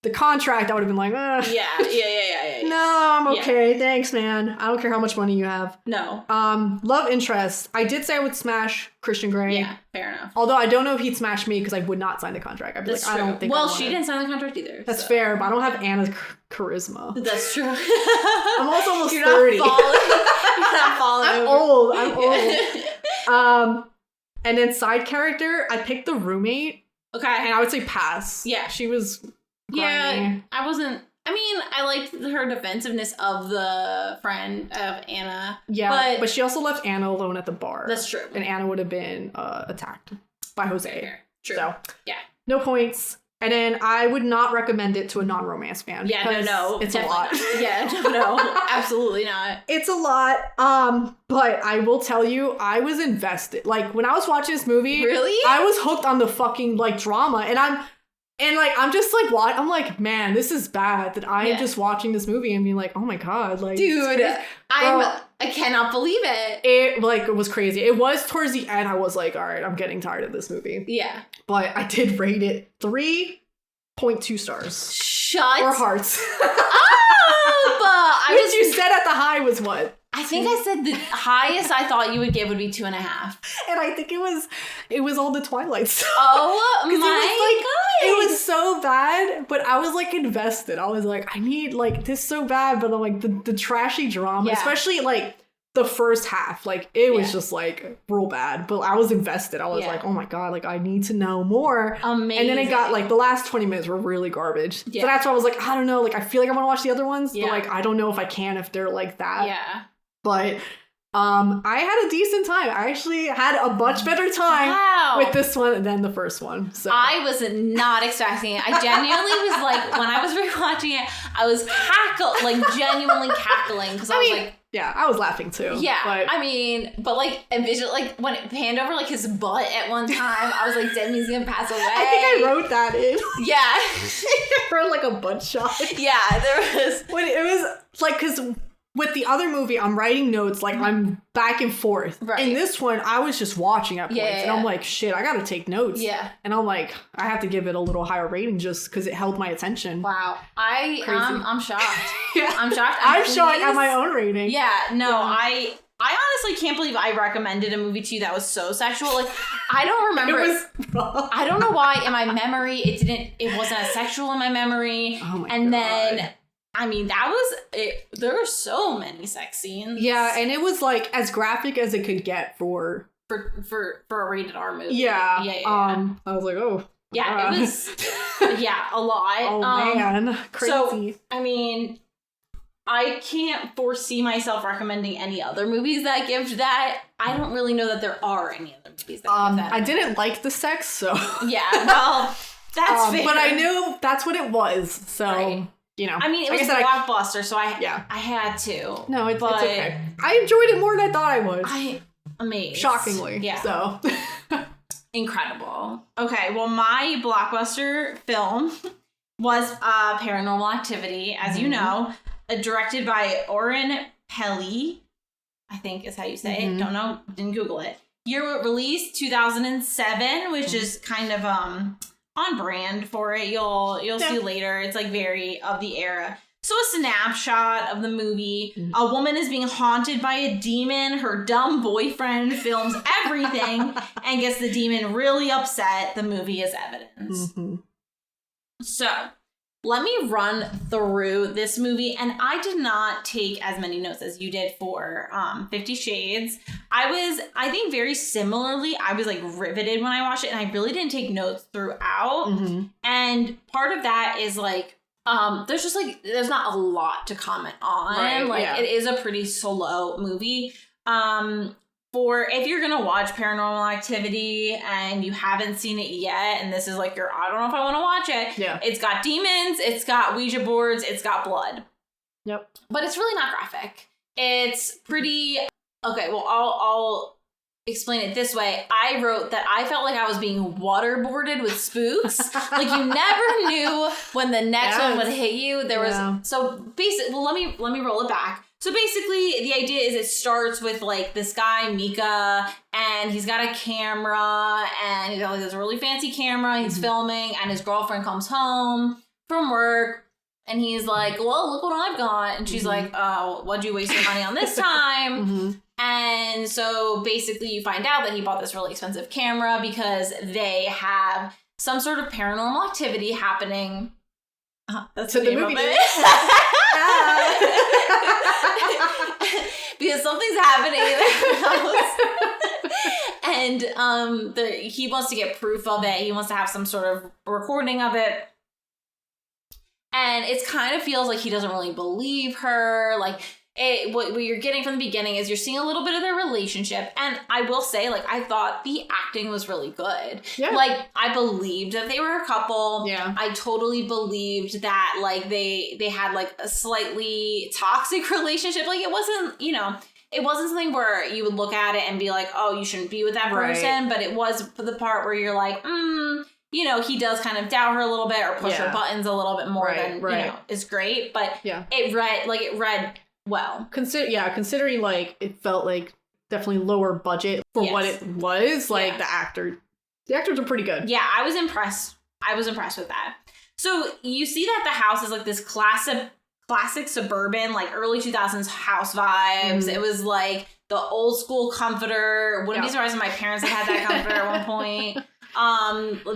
The contract, I would have been like, Yeah. No, I'm okay. Yeah. Thanks, man. I don't care how much money you have. No. Love interest. I did say I would smash Christian Grey. Yeah, fair enough. Although I don't know if he'd smash me because I would not sign the contract. I'd be I don't think. Well, she didn't sign the contract either. That's fair, but I don't have Anna's charisma. That's true. I'm also almost 30. You're not falling. I'm old. And then side character, I picked the roommate. Okay. And I would say pass. Yeah. She was grimy. Yeah, I liked her defensiveness of the friend of Anna. Yeah, but she also left Anna alone at the bar. That's true. And Anna would have been attacked by Jose. Fair. True. So, yeah. No points. And then I would not recommend it to a non-romance fan. Yeah, no. It's a lot. Yeah, no, absolutely not. It's a lot. But I will tell you, I was invested. Like, when I was watching this movie, really? I was hooked on the fucking, like, drama. And I'm just like, what? I'm like, man, this is bad that I am just watching this movie and being like, oh my God. Like, dude, I cannot believe it. It was crazy. It was towards the end. I was like, all right, I'm getting tired of this movie. Yeah. But I did rate it 3.2 stars. Or hearts. Which you said at the high was what? I think I said the highest I thought you would give would be 2.5. And I think it was all the Twilight stuff. Oh my God. It was so bad, but I was like invested. I was like, I need like this so bad, but I'm like the trashy drama, especially like the first half, like it was just like real bad, but I was invested. I was like, oh my God, like I need to know more. Amazing. And then it got like the last 20 minutes were really garbage. So that's why I was like, I don't know, like I feel like I want to watch the other ones, but like I don't know if I can if they're like that. Yeah. But I had a decent time. I actually had a much better time with this one than the first one. So I was not expecting it. I genuinely was like, when I was rewatching it, I was genuinely cackling because I was like, yeah, I was laughing too. Yeah, but but like envision like when it panned over like his butt at one time, I was like, Demi's gonna pass away. I think I wrote that in. Yeah, I wrote like a butt shot. Yeah, there was. When it was like, because with the other movie, I'm writing notes, like I'm back and forth. Right. In this one, I was just watching at points, and I'm like, shit, I gotta take notes. Yeah. And I'm like, I have to give it a little higher rating just because it held my attention. Wow. I'm shocked. Yeah. I'm shocked. I'm shocked at my own rating. Yeah. No, I honestly can't believe I recommended a movie to you that was so sexual. Like, I don't remember. It was wrong. I don't know why in my memory it wasn't as sexual in my memory. Oh my God. And then, I mean, that was it. There were so many sex scenes. Yeah, and it was like as graphic as it could get for a rated R movie. Yeah. Yeah. I was like, oh. Yeah, it was. Yeah, a lot. Oh man, crazy. So, I mean, I can't foresee myself recommending any other movies that give that. I don't really know that there are any other movies that give that. I didn't like the sex, so. Yeah, well, that's fair. But I knew that's what it was, so. Right. You know, I mean, it was a Blockbuster, so I had to. No, it's okay. I enjoyed it more than I thought I would. Amazed. Shockingly. Yeah. So. Incredible. Okay, well, my Blockbuster film was Paranormal Activity, as you know, directed by Oren Peli, I think is how you say it. Don't know. Didn't Google it. Year released 2007, which is kind of on brand for it. You'll see later. It's like very of the era. So a snapshot of the movie. A woman is being haunted by a demon. Her dumb boyfriend films everything and gets the demon really upset. The movie is evidence. So let me run through this movie. And I did not take as many notes as you did for 50 Shades. I think very similarly, I was like riveted when I watched it, and I really didn't take notes throughout. And part of that is like, there's not a lot to comment on. Right, it is a pretty slow movie. For if you're gonna watch Paranormal Activity and you haven't seen it yet, and this is like I don't know if I want to watch it. Yeah. It's got demons, it's got Ouija boards, it's got blood. Yep. But it's really not graphic. It's pretty. Okay, well, I'll explain it this way. I wrote that I felt like I was being waterboarded with spooks. Like you never knew when the next one would hit you. There was so basically. Well, let me roll it back. So basically, the idea is it starts with like this guy Mika, and he's got a camera, and he's got like this really fancy camera. He's filming, and his girlfriend comes home from work. And he's like, well, look what I've got. And she's like, oh, what'd you waste your money on this time? And so basically you find out that he bought this really expensive camera because they have some sort of paranormal activity happening. That's the name of it. Because something's happening in their house. And he wants to get proof of it. He wants to have some sort of recording of it. And it kind of feels like he doesn't really believe her. Like, what you're getting from the beginning is you're seeing a little bit of their relationship. And I will say, like, I thought the acting was really good. Yeah. Like, I believed that they were a couple. Yeah. I totally believed that, like, they had, like, a slightly toxic relationship. Like, it wasn't, it wasn't something where you would look at it and be like, oh, you shouldn't be with that person. Right. But it was the part where you're like, he does kind of doubt her a little bit or push her buttons a little bit more than, is great. But it read well. Considering like it felt like definitely lower budget for what it was. Like the actors are pretty good. Yeah, I was impressed with that. So you see that the house is like this classic suburban, like early 2000s house vibes. It was like the old school comforter. Wouldn't be surprised if my parents had that comforter at one point.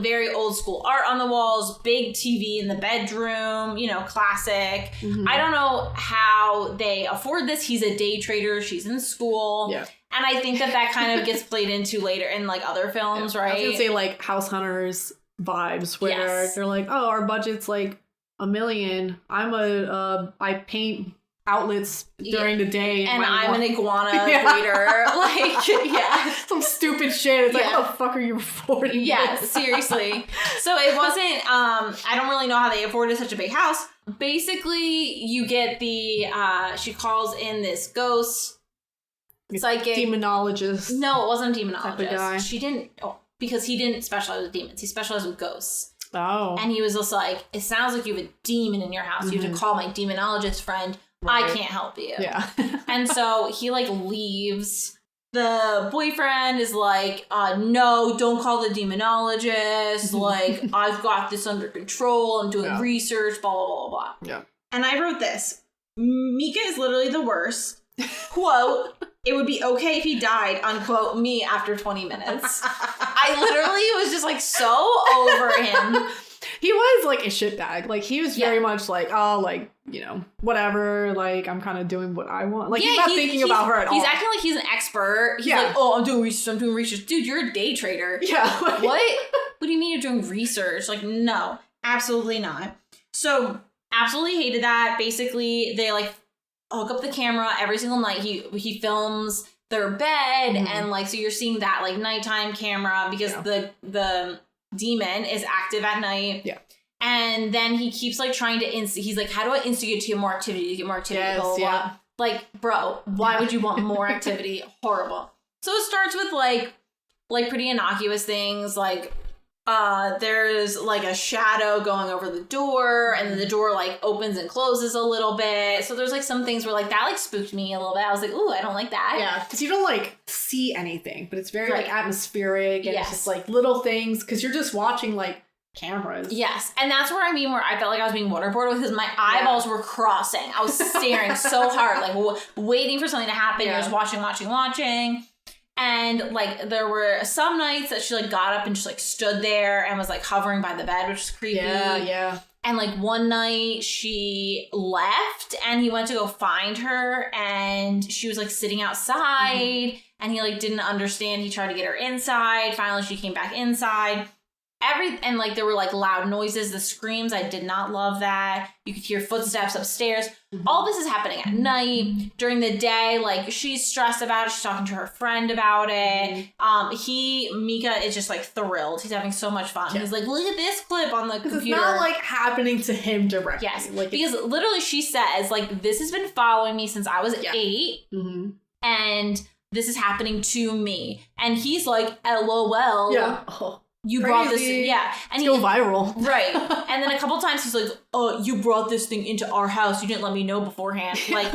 Very old school art on the walls, big TV in the bedroom, you know, classic. I don't know how they afford this. He's a day trader. She's in school. Yeah. And I think that kind of gets played into later in like other films, right? I was gonna say like House Hunters vibes where they're like, oh, our budget's like $1 million. I paint outlets during the day. And I'm an iguana breeder. Like, some stupid shit. It's like, what the fuck are you affording? Yeah, seriously. So it wasn't, I don't really know how they afforded such a big house. Basically, you get she calls in this ghost psychic. Demonologist. No, it wasn't a demonologist. Type of guy. She didn't, because he didn't specialize with demons. He specialized with ghosts. Oh. And he was just like, it sounds like you have a demon in your house. You have to call my demonologist friend. Right. I can't help you. Yeah. And so he like leaves. The boyfriend is like, no, don't call the demonologist. Like, I've got this under control. I'm doing research, blah, blah, blah, blah. Yeah. And I wrote this. Mika is literally the worst. Quote, it would be okay if he died, unquote, me after 20 minutes. I literally was just like so over him. He was like a shitbag. Like he was very much like, oh, like, you know, whatever. Like I'm kind of doing what I want. Like he's not thinking about her at all. He's acting like he's an expert. He's like, oh, I'm doing research. Dude, you're a day trader. Yeah. What? What do you mean you're doing research? Like, no, absolutely not. So absolutely hated that. Basically, they like hook up the camera every single night. He films their bed and like, so you're seeing that like nighttime camera because the demon is active at night. Yeah. And then he keeps like trying to he's like, how do I instigate to get more activity, to get more activity? Yes, blah, blah, blah. Like, bro, why would you want more activity? Horrible. So it starts with like pretty innocuous things like there's like a shadow going over the door and then the door like opens and closes a little bit. So there's like some things where like that like spooked me a little bit. I was like, ooh, I don't like that. Yeah, because you don't like see anything, but it's very like atmospheric and it's just like little things because you're just watching like cameras. Yes, and that's where I felt like I was being waterboarded because my eyeballs were crossing. I was staring so hard, like waiting for something to happen. I was watching. And like there were some nights that she like got up and just like stood there and was like hovering by the bed, which was creepy. Yeah. And like one night she left and he went to go find her and she was like sitting outside and he like didn't understand. He tried to get her inside. Finally she came back inside. And like there were like loud noises, the screams. I did not love that. You could hear footsteps upstairs. All this is happening at night. During the day, like she's stressed about it. She's talking to her friend about it. Mika is just like thrilled. He's having so much fun. He's like, look at this clip on the computer. It's not like happening to him directly. Yes, like because literally she says like, this has been following me since I was 8. And this is happening to me. And he's like, LOL. Yeah. You Crazy. brought this, and go viral, right? And then a couple times he's like, "Oh, you brought this thing into our house. You didn't let me know beforehand." Like,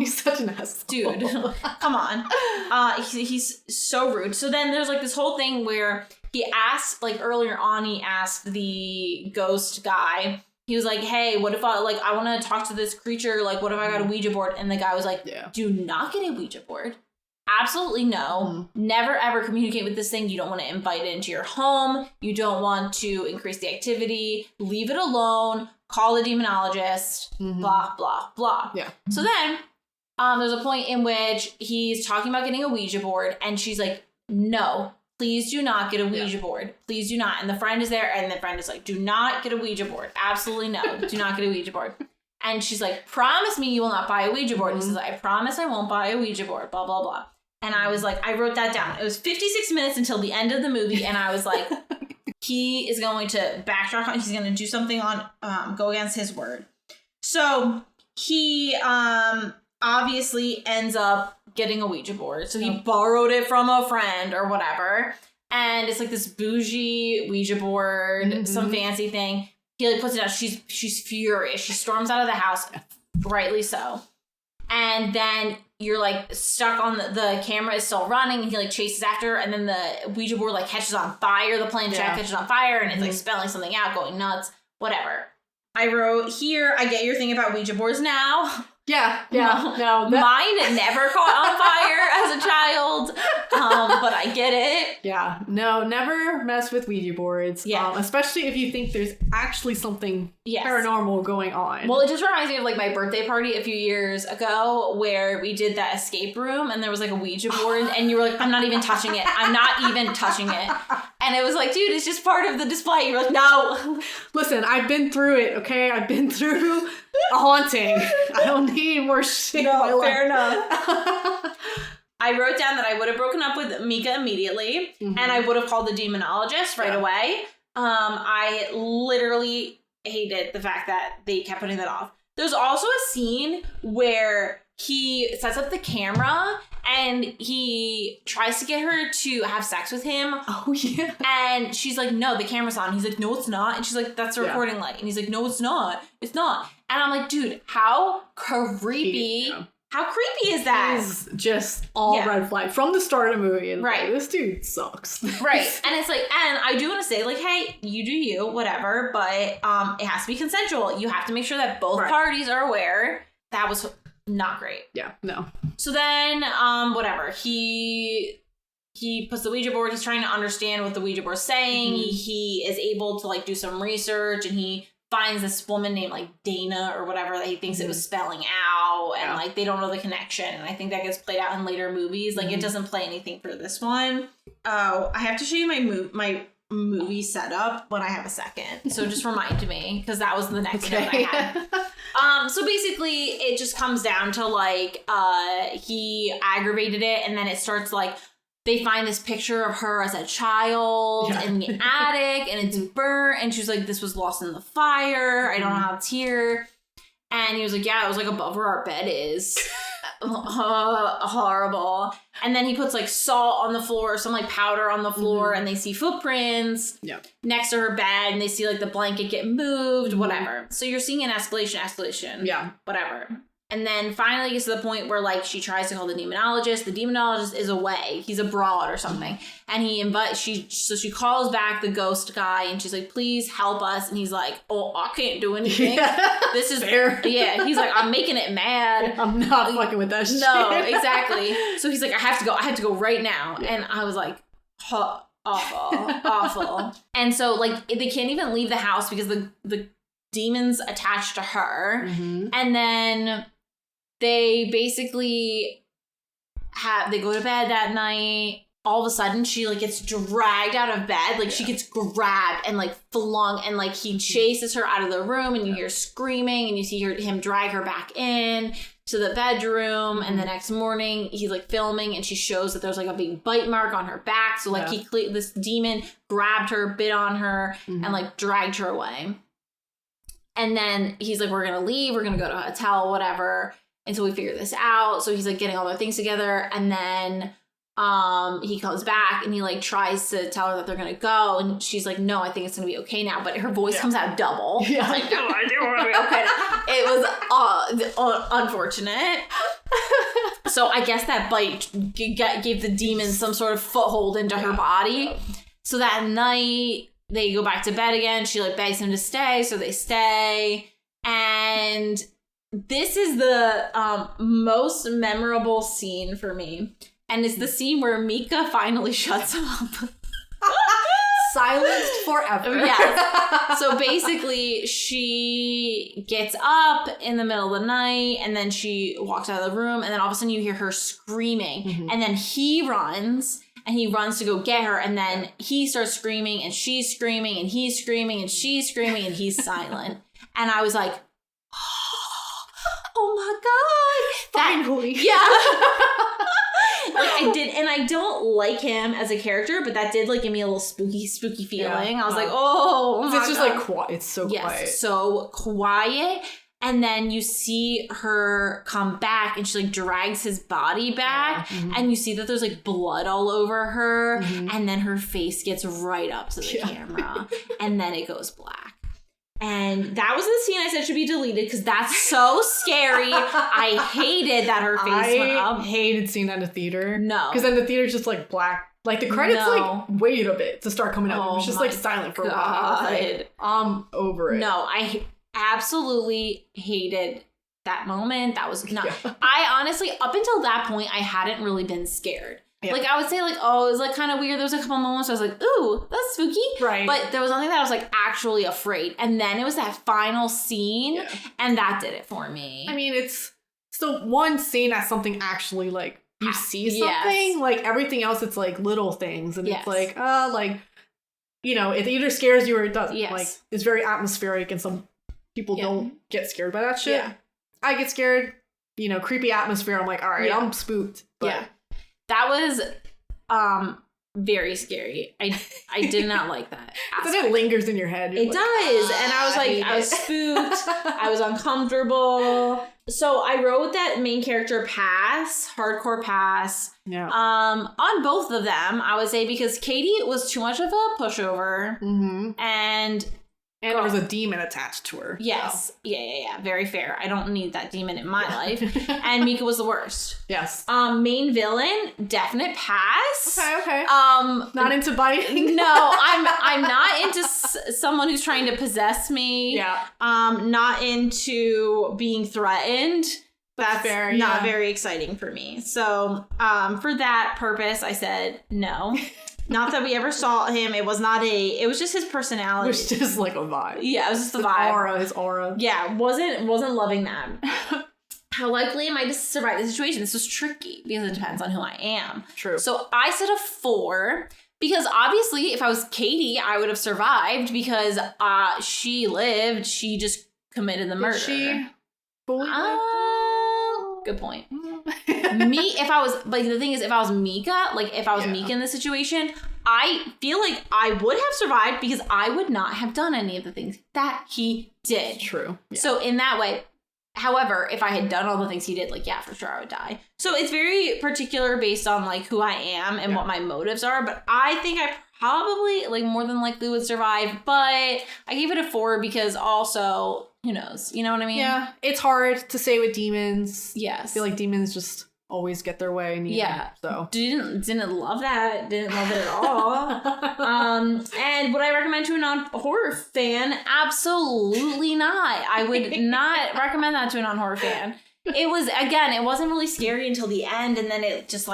he's such an asshole, dude. Come on, he's so rude. So then there's like this whole thing where he asked, like earlier on, he asked the ghost guy. He was like, "Hey, what if I want to talk to this creature? Like, what if I got a Ouija board?" And the guy was like, "Do not get a Ouija board." Absolutely no. Never ever communicate with this thing. You don't want to invite it into your home. You don't want to increase the activity. Leave it alone. Call the demonologist. Blah, blah, blah. Yeah. So then there's a point in which he's talking about getting a Ouija board and she's like, no, please do not get a Ouija board. Please do not. And the friend is there and the friend is like, do not get a Ouija board. Absolutely no. Do not get a Ouija board. And she's like, promise me you will not buy a Ouija board. He says, I promise I won't buy a Ouija board. Blah, blah, blah. And I was like, I wrote that down. It was 56 minutes until the end of the movie. And I was like, he is going to backtrack. He's going to do something on, go against his word. So he obviously ends up getting a Ouija board. So he borrowed it from a friend or whatever. And it's like this bougie Ouija board, some fancy thing. He like puts it out. She's furious. She storms out of the house, rightly so. And then you're like stuck on the camera is still running and he like chases after her and then the Ouija board like catches on fire. The planchette catches on fire and it's like spelling something out, going nuts, whatever. I wrote here, I get your thing about Ouija boards now. Yeah. Mine never caught on fire as a child, but I get it. Yeah, no, never mess with Ouija boards. Yeah. Especially if you think there's actually something paranormal going on. Well, it just reminds me of like my birthday party a few years ago where we did that escape room and there was like a Ouija board and you were like, I'm not even touching it. I'm not even touching it. And it was like, dude, it's just part of the display. You're like, no. Listen, I've been through it, okay? I've been through a haunting. I don't need more shit. No, fair enough. I wrote down that I would have broken up with Mika immediately, and I would have called the demonologist right away. I literally hated the fact that they kept putting that off. There's also a scene where he sets up the camera and he tries to get her to have sex with him. Oh, yeah. And she's like, no, the camera's on. He's like, no, it's not. And she's like, that's a recording light. And he's like, no, it's not. It's not. And I'm like, dude, how creepy. How creepy is that? It's just all red flag from the start of the movie. And right. Like, this dude sucks. Right. And it's like, and I do want to say, like, hey, you do you, whatever. But it has to be consensual. You have to make sure that both parties are aware. That was not great. Yeah, no. So then, whatever. He puts the Ouija board. He's trying to understand what the Ouija board is saying. He is able to, like, do some research. And he finds this woman named, like, Dana or whatever that he thinks it was spelling out. And, like, they don't know the connection. And I think that gets played out in later movies. Like, it doesn't play anything for this one. Oh, I have to show you my movie setup when I have a second. So just remind me, because that was the next note I had. So basically, it just comes down to, like, he aggravated it, and then it starts, like, they find this picture of her as a child in the attic, and it's burnt, and she's like, this was lost in the fire. I don't know how it's here. And he was like, yeah, it was, like, above where our bed is. Horrible. And then he puts, like, salt on the floor, some, like, powder on the floor, and they see footprints next to her bed, and they see, like, the blanket get moved, whatever. So you're seeing an escalation. Yeah. Whatever. And then finally gets to the point where, like, she tries to call the demonologist. The demonologist is away. He's abroad or something. And she calls back the ghost guy, and she's like, please help us. And he's like, oh, I can't do anything. This is fair. Yeah. He's like, I'm making it mad. I'm not fucking with that shit. No, exactly. So he's like, I have to go right now. Yeah. And I was like, awful. And so, like, they can't even leave the house because the demon's attached to her. And then they basically they go to bed that night. All of a sudden, she, like, gets dragged out of bed. Like, she gets grabbed and, like, flung. And, like, he chases her out of the room. And you hear screaming. And you see him drag her back in to the bedroom. And the next morning, he's, like, filming. And she shows that there's, like, a big bite mark on her back. So, like, this demon grabbed her, bit on her, and, like, dragged her away. And then he's like, we're going to leave. We're going to go to a hotel, whatever. And so we figure this out. So he's, like, getting all their things together. And then he comes back and he, like, tries to tell her that they're going to go. And she's like, no, I think it's going to be okay now. But her voice comes out double. Yeah. I was like, no, I do want to be okay. It was unfortunate. So I guess that bite gave the demon some sort of foothold into her body. So that night, they go back to bed again. She, like, begs him to stay, so they stay. And this is the most memorable scene for me. And it's the scene where Mika finally shuts up. Silenced forever. Yes. So basically, she gets up in the middle of the night, and then she walks out of the room, and then all of a sudden you hear her screaming. And then he runs. And he runs to go get her, and then he starts screaming, and she's screaming, and he's screaming, and she's screaming, and he's silent. And I was like, oh my God. Finally. Yeah. Like, I did, and I don't like him as a character, but that did, like, give me a little spooky feeling. I was like, oh my God. It's just, like, quiet. It's so quiet. Yes, so quiet. And then you see her come back and she, like, drags his body back. And you see that there's, like, blood all over her. And then her face gets right up to the camera. And then it goes black. And that was the scene I said should be deleted because that's so scary. I hated that her face went up. I hated seeing that in the theater. No. Because then the theater's just, like, black. Like, the credits, like, waited a bit to start coming up. It was just, like, silent for a while. I was like, I'm over it. No, absolutely hated that moment. That was not, I honestly, up until that point, I hadn't really been scared. Yeah. Like, I would say, like, oh, it was, like, kind of weird. There was a couple moments where I was like, ooh, that's spooky. Right. But there was nothing that I was, like, actually afraid. And then it was that final scene, and that did it for me. I mean, it's the one scene that's something actually, like, you see something. Yes. Like, everything else, it's, like, little things. And it's like, you know, it either scares you or it doesn't. Yes. Like, it's very atmospheric, and some people don't get scared by that shit. Yeah. I get scared. You know, creepy atmosphere. I'm like, all right, I'm spooked. But that was very scary. I did not like that. But it lingers in your head. It does. And I was like, I was spooked. I was uncomfortable. So I wrote that main character pass, hardcore pass. Yeah. On both of them, I would say, because Katie was too much of a pushover. Mm-hmm. And there was a demon attached to her. Yes. So. Yeah. Very fair. I don't need that demon in my life. And Mika was the worst. Yes. Main villain, definite pass. Okay. Not into biting. No, I'm not into someone who's trying to possess me. Yeah. Not into being threatened. That's fair, not very exciting for me. So, for that purpose, I said no. Not that we ever saw him. It was just his personality. It was just like a vibe. Yeah, it was just the vibe. His aura. Yeah, wasn't loving that. How likely am I to survive the situation? This was tricky because it depends on who I am. True. So I said a 4 because obviously if I was Katie, I would have survived because she lived. She just committed the murder. Did she fully good point. If I was, like, the thing is, if I was Mika, Mika in this situation, I feel like I would have survived because I would not have done any of the things that he did. True. Yeah. So in that way, however, if I had done all the things he did, like, yeah, for sure I would die. So it's very particular based on, like, who I am and what my motives are. But I think I probably, like, more than likely would survive. But I gave it a 4 because also, who knows? You know what I mean? Yeah. It's hard to say with demons. Yes. I feel like demons just always get their way. So didn't love that. Didn't love it at all. And would I recommend to a non-horror fan? Absolutely not. I would not recommend that to a non-horror fan. It wasn't really scary until the end, and then it just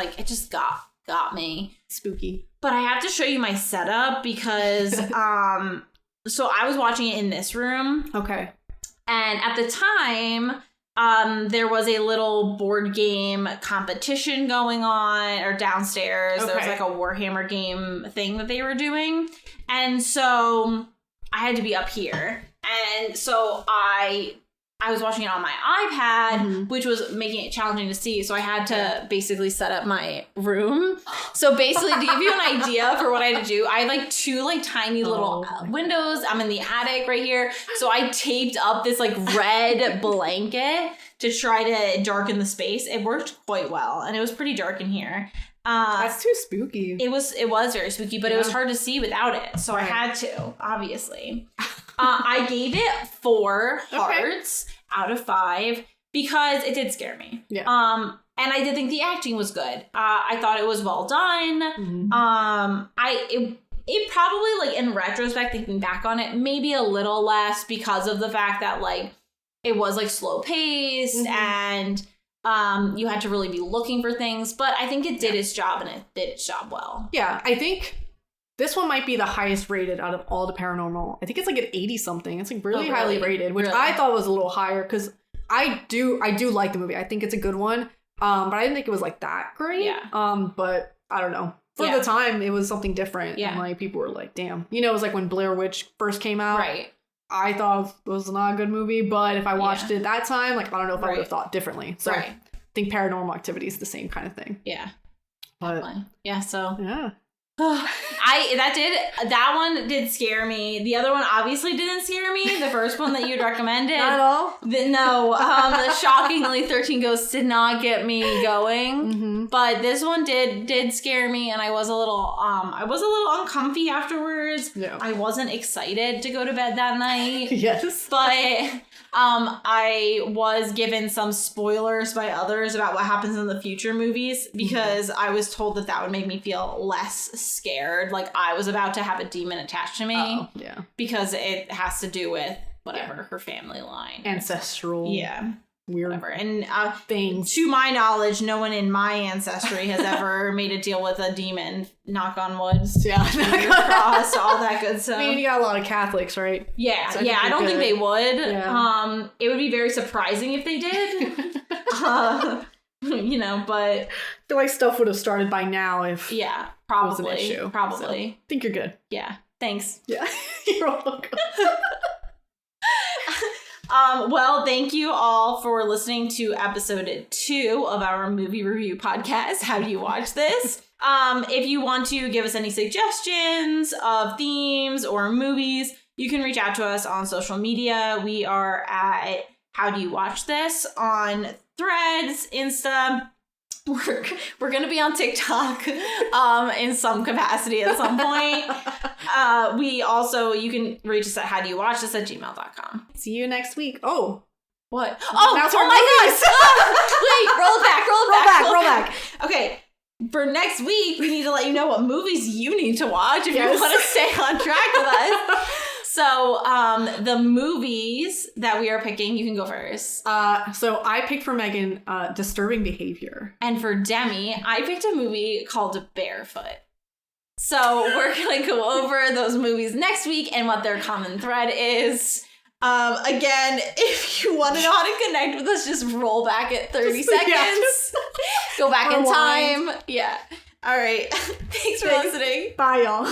got me. Spooky. But I have to show you my setup because so I was watching it in this room. Okay. And at the time, there was a little board game competition going on, or downstairs. Okay. There was like a Warhammer game thing that they were doing. And so I had to be up here. And so I was watching it on my iPad, which was making it challenging to see. So I had to basically set up my room. So basically, to give you an idea for what I had to do, I had like 2 like tiny little windows. I'm in the attic right here. So I taped up this like red blanket to try to darken the space. It worked quite well. And it was pretty dark in here. That's too spooky. It was very spooky, but it was hard to see without it. So I had to, obviously. I gave it 4 hearts out of 5 because it did scare me. Yeah. And I did think the acting was good. I thought it was well done. Mm-hmm. It probably, like, in retrospect, thinking back on it, maybe a little less because of the fact that, like, it was like slow paced and you had to really be looking for things. But I think it did its job, and it did its job well. Yeah, I think this one might be the highest rated out of all the paranormal. I think it's like an 80 something. It's like really highly rated, which I thought was a little higher because I do like the movie. I think it's a good one. But I didn't think it was like that great. Yeah. But I don't know. For the time, it was something different. Yeah. And like people were like, damn. You know, it was like when Blair Witch first came out. Right. I thought it was not a good movie, but if I watched it that time, like I don't know if I would have thought differently. So I think Paranormal Activity is the same kind of thing. Yeah. But definitely. Yeah, so yeah. That one did scare me. The other one obviously didn't scare me. The first one that you'd recommended. Not at all? No. Shockingly, 13 Ghosts did not get me going. Mm-hmm. But this one did scare me, and I was a little uncomfy afterwards. Yeah. I wasn't excited to go to bed that night. Yes. But I was given some spoilers by others about what happens in the future movies because I was told that would make me feel less scared. Like I was about to have a demon attached to me. Oh, yeah. Because it has to do with whatever, her family line. Ancestral. Yeah. Weird. Whatever. And things. to my knowledge, no one in my ancestry has ever made a deal with a demon. Knock on wood. Yeah. Cross, all that good stuff. I mean, you got a lot of Catholics, right? Yeah. So I don't think they would. Yeah. It would be very surprising if they did. But I feel like stuff would have started by now if probably. it was an issue. Probably. So, I think you're good. Yeah. Thanks. Yeah. You're welcome. Well, thank you all for listening to episode 2 of our movie review podcast. How do you watch this? If you want to give us any suggestions of themes or movies, you can reach out to us on social media. We are at How Do You Watch This on Threads, Insta. We're gonna be on TikTok in some capacity at some point. You can reach us at howdoyouwatchthis@gmail.com. See you next week. Oh. What? Oh my gosh! Wait, roll back. Okay. For next week, we need to let you know what movies you need to watch if you want to stay on track with us. So, the movies that we are picking, you can go first. So I picked for Megan, Disturbing Behavior. And for Demi, I picked a movie called Barefoot. So we're going to go over those movies next week and what their common thread is. Again, if you want to know how to connect with us, just roll back at 30 seconds. Go back in time. Yeah. All right. Thanks for listening. Bye, y'all.